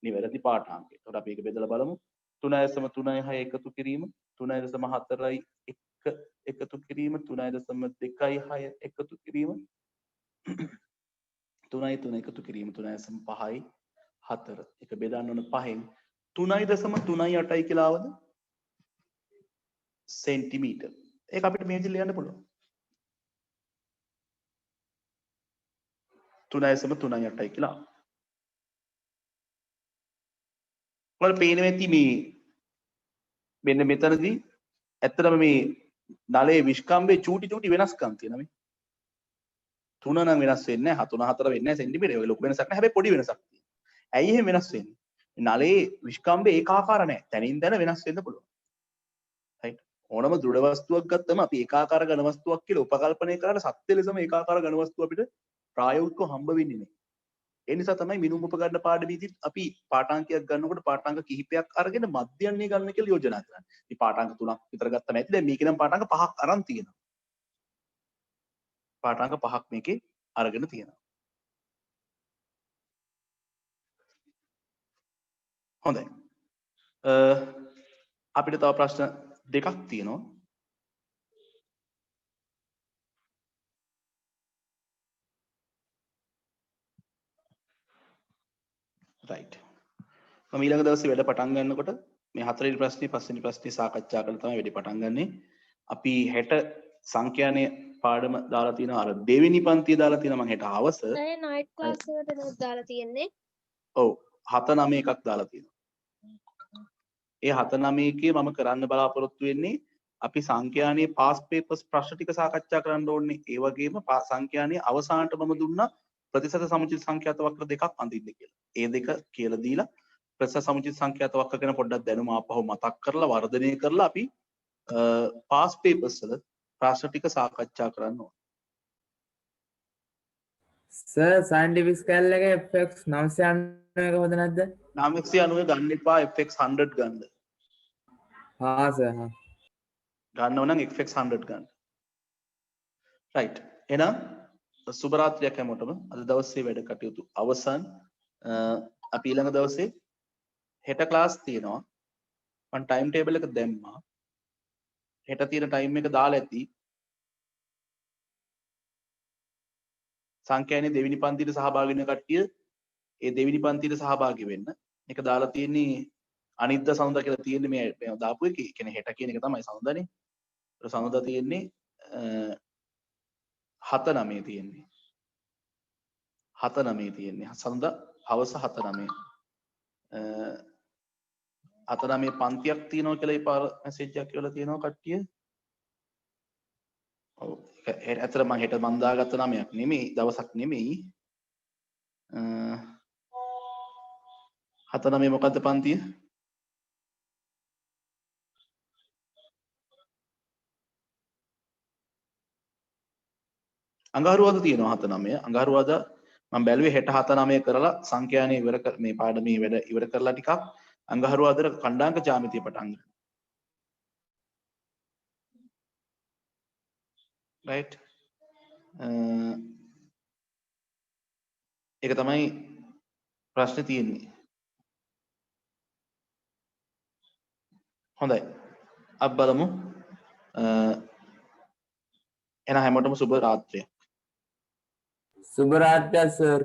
නිවැරදි පාඨාංකය. එතකොට අපි ඒක බෙදලා බලමු. 3.36 එකතු කිරීම 3.41 එකතු කිරීම 3.26 එකතු කිරීම 3.3 එකතු කිරීම 3.5යි 4 එක බෙදන්න ඕන 5න් 3.38යි කියලා ආවද? සෙන්ටිමීටර්. ඒක අපිට මේ විදිහට ලියන්න පුළුවන්. 3.38යි කියලා. ඔයාලට පේනවා ඇති මේ මෙන්න මෙතනදී ඇත්තටම මේ නලයේ විස්කම්භයේ චූටි වෙනස්කම් තියෙනවා මේ. 3 නම් වෙනස් වෙන්නේ නැහැ 3 4 වෙන්නේ නැහැ සෙන්ටිමීටර. ඒක ලොකු වෙනසක් නැහැ. හැබැයි පොඩි වෙනසක් තියෙනවා. ඇයි එහෙම වෙනස් වෙන්නේ? නලයේ විස්කම්භය ඒකාකාර නැහැ. තනින් තන වෙනස් වෙන්න පුළුවන්. right? ඕනම දෘಢ වස්තුවක් ගත්තම අපි ඒකාකාර ඝන වස්තුවක් කියලා උපකල්පනය කරලා සත්‍ය ලෙසම ඒකාකාර ඝන වස්තුව අපිට ප්‍රායෝගිකව හම්බ වෙන්නේ නැහැ. ඒ නිසා තමයි මිනුම් උපකරණ පාඩමේදී අපි පාඨාංකයක් ගන්නකොට පාඨාංක කිහිපයක් අරගෙන මධ්‍යන්නේ ගන්න කියලා යෝජනා කරන්නේ. මේ පාඨාංක 3ක් විතර ගත්තම ඇති. දැන් මේකේ නම් පාඨාංක 5ක් අරන් තියෙනවා. පාඨාංක 5ක් මේකේ අරගෙන තියෙනවා. හොඳයි. අපිට තව ප්‍රශ්න දෙකක් තියෙනවා. right. මම ඊළඟ දවසේ වැඩ පටන් ගන්නකොට මේ හතරවෙනි ප්‍රශ්නේ පස්වෙනි ප්‍රශ්නේ සාකච්ඡා කරලා තමයි වැඩි පටන් ගන්නෙ. අපි 60 සංඛ්‍යානය පාඩම දාලා තියෙනවා. අර දෙවෙනි පන්තිය දාලා තියෙනවා මම 60 හවස. ඒ නයිට් ක්ලාස් එකට නෝට් දාලා තියෙන්නේ. ඔව් 7-9 එකක් දාලා තියෙනවා. ඒ 7-9 එකේ මම කරන්න බලාපොරොත්තු වෙන්නේ අපි සංඛ්‍යානයේ පාස් පේපර්ස් ප්‍රශ්න ටික සාකච්ඡා කරන්න ඕනේ. ඒ වගේම සංඛ්‍යානයේ අවසානට මම දුන්නා ප්‍රතිශත සමුචිත සංඛ්‍යාත වක්‍ර දෙකක් අඳින්න කියලා. ඒ දෙක කියලා දීලා ප්‍රතිශත සමුචිත සංඛ්‍යාත වක්‍ර ගැන පොඩ්ඩක් දැනුම ආපහු මතක් කරලා වර්ධනය කරලා අපි පාස් පේපර්ස් වල ප්‍රශ්න ටික සාකච්ඡා කරන්න ඕනේ. සර් සයන්ටිෆික් ස්කේල් එකේ fx 990 හොඳ නැද්ද? 990 ගන්න එපා fx 100 ගන්න. හා සර් හා. ගන්නව නම් fx 100 ගන්න. right. එහෙනම් සුබ රාත්‍රියක් හැමෝටම. අද දවසේ වැඩ කටයුතු අවසන්. අපි ඊළඟ දවසේ හෙට ක්ලාස් තියෙනවා. මම ටයිම් ටේබල් එක දැම්මා. හෙට තියෙන ටයිම් එක දාලා ඇති. සංඛ්‍යානේ දෙවෙනි පන්තියට සහභාගී වෙන කට්ටිය ඒ දෙවෙනි පන්තියට සහභාගී වෙන්න. මේක දාලා තියෙන්නේ අනිද්දා සඳුදා කියලා තියෙන්නේ මේ දාපු එකේ. කියන්නේ හෙට කියන එක තමයි සඳුදානේ. ඒක සඳුදා තියෙන්නේ 7-9 තියෙන්නේ. 7-9 තියෙන්නේ. සඳුදා හවස 7-9. 7-9 පන්තියක් තියෙනවා කියලා ඊපාර මැසේජ් එකක් කියලා තියෙනවා කට්ටිය. ඔව් ඒක ඇත්තට මම හෙට මන් දාගත්ත 9ක් නෙමෙයි දවසක් නෙමෙයි. 7-9 මොකද්ද පන්තිය? අඟහරුවාදා තියෙනවා 7-9. අඟහරුවාදා මම බැලුවේ හෙට 7-9 කරලා සංඛ්‍යානේ ඉවර මේ පාඩමේ වැඩ ඉවර කරලා ටිකක් අඟහරුවාදා ඛණ්ඩාංක ජ්‍යාමිතිය පටන් ගන්න. right ඒක තමයි ප්‍රශ්නේ තියෙන්නේ. හොඳයි. අපි බලමු. එහෙනම් හැමෝටම සුබ රාත්‍රියක්. සුබ රාත්‍රියක් සර්.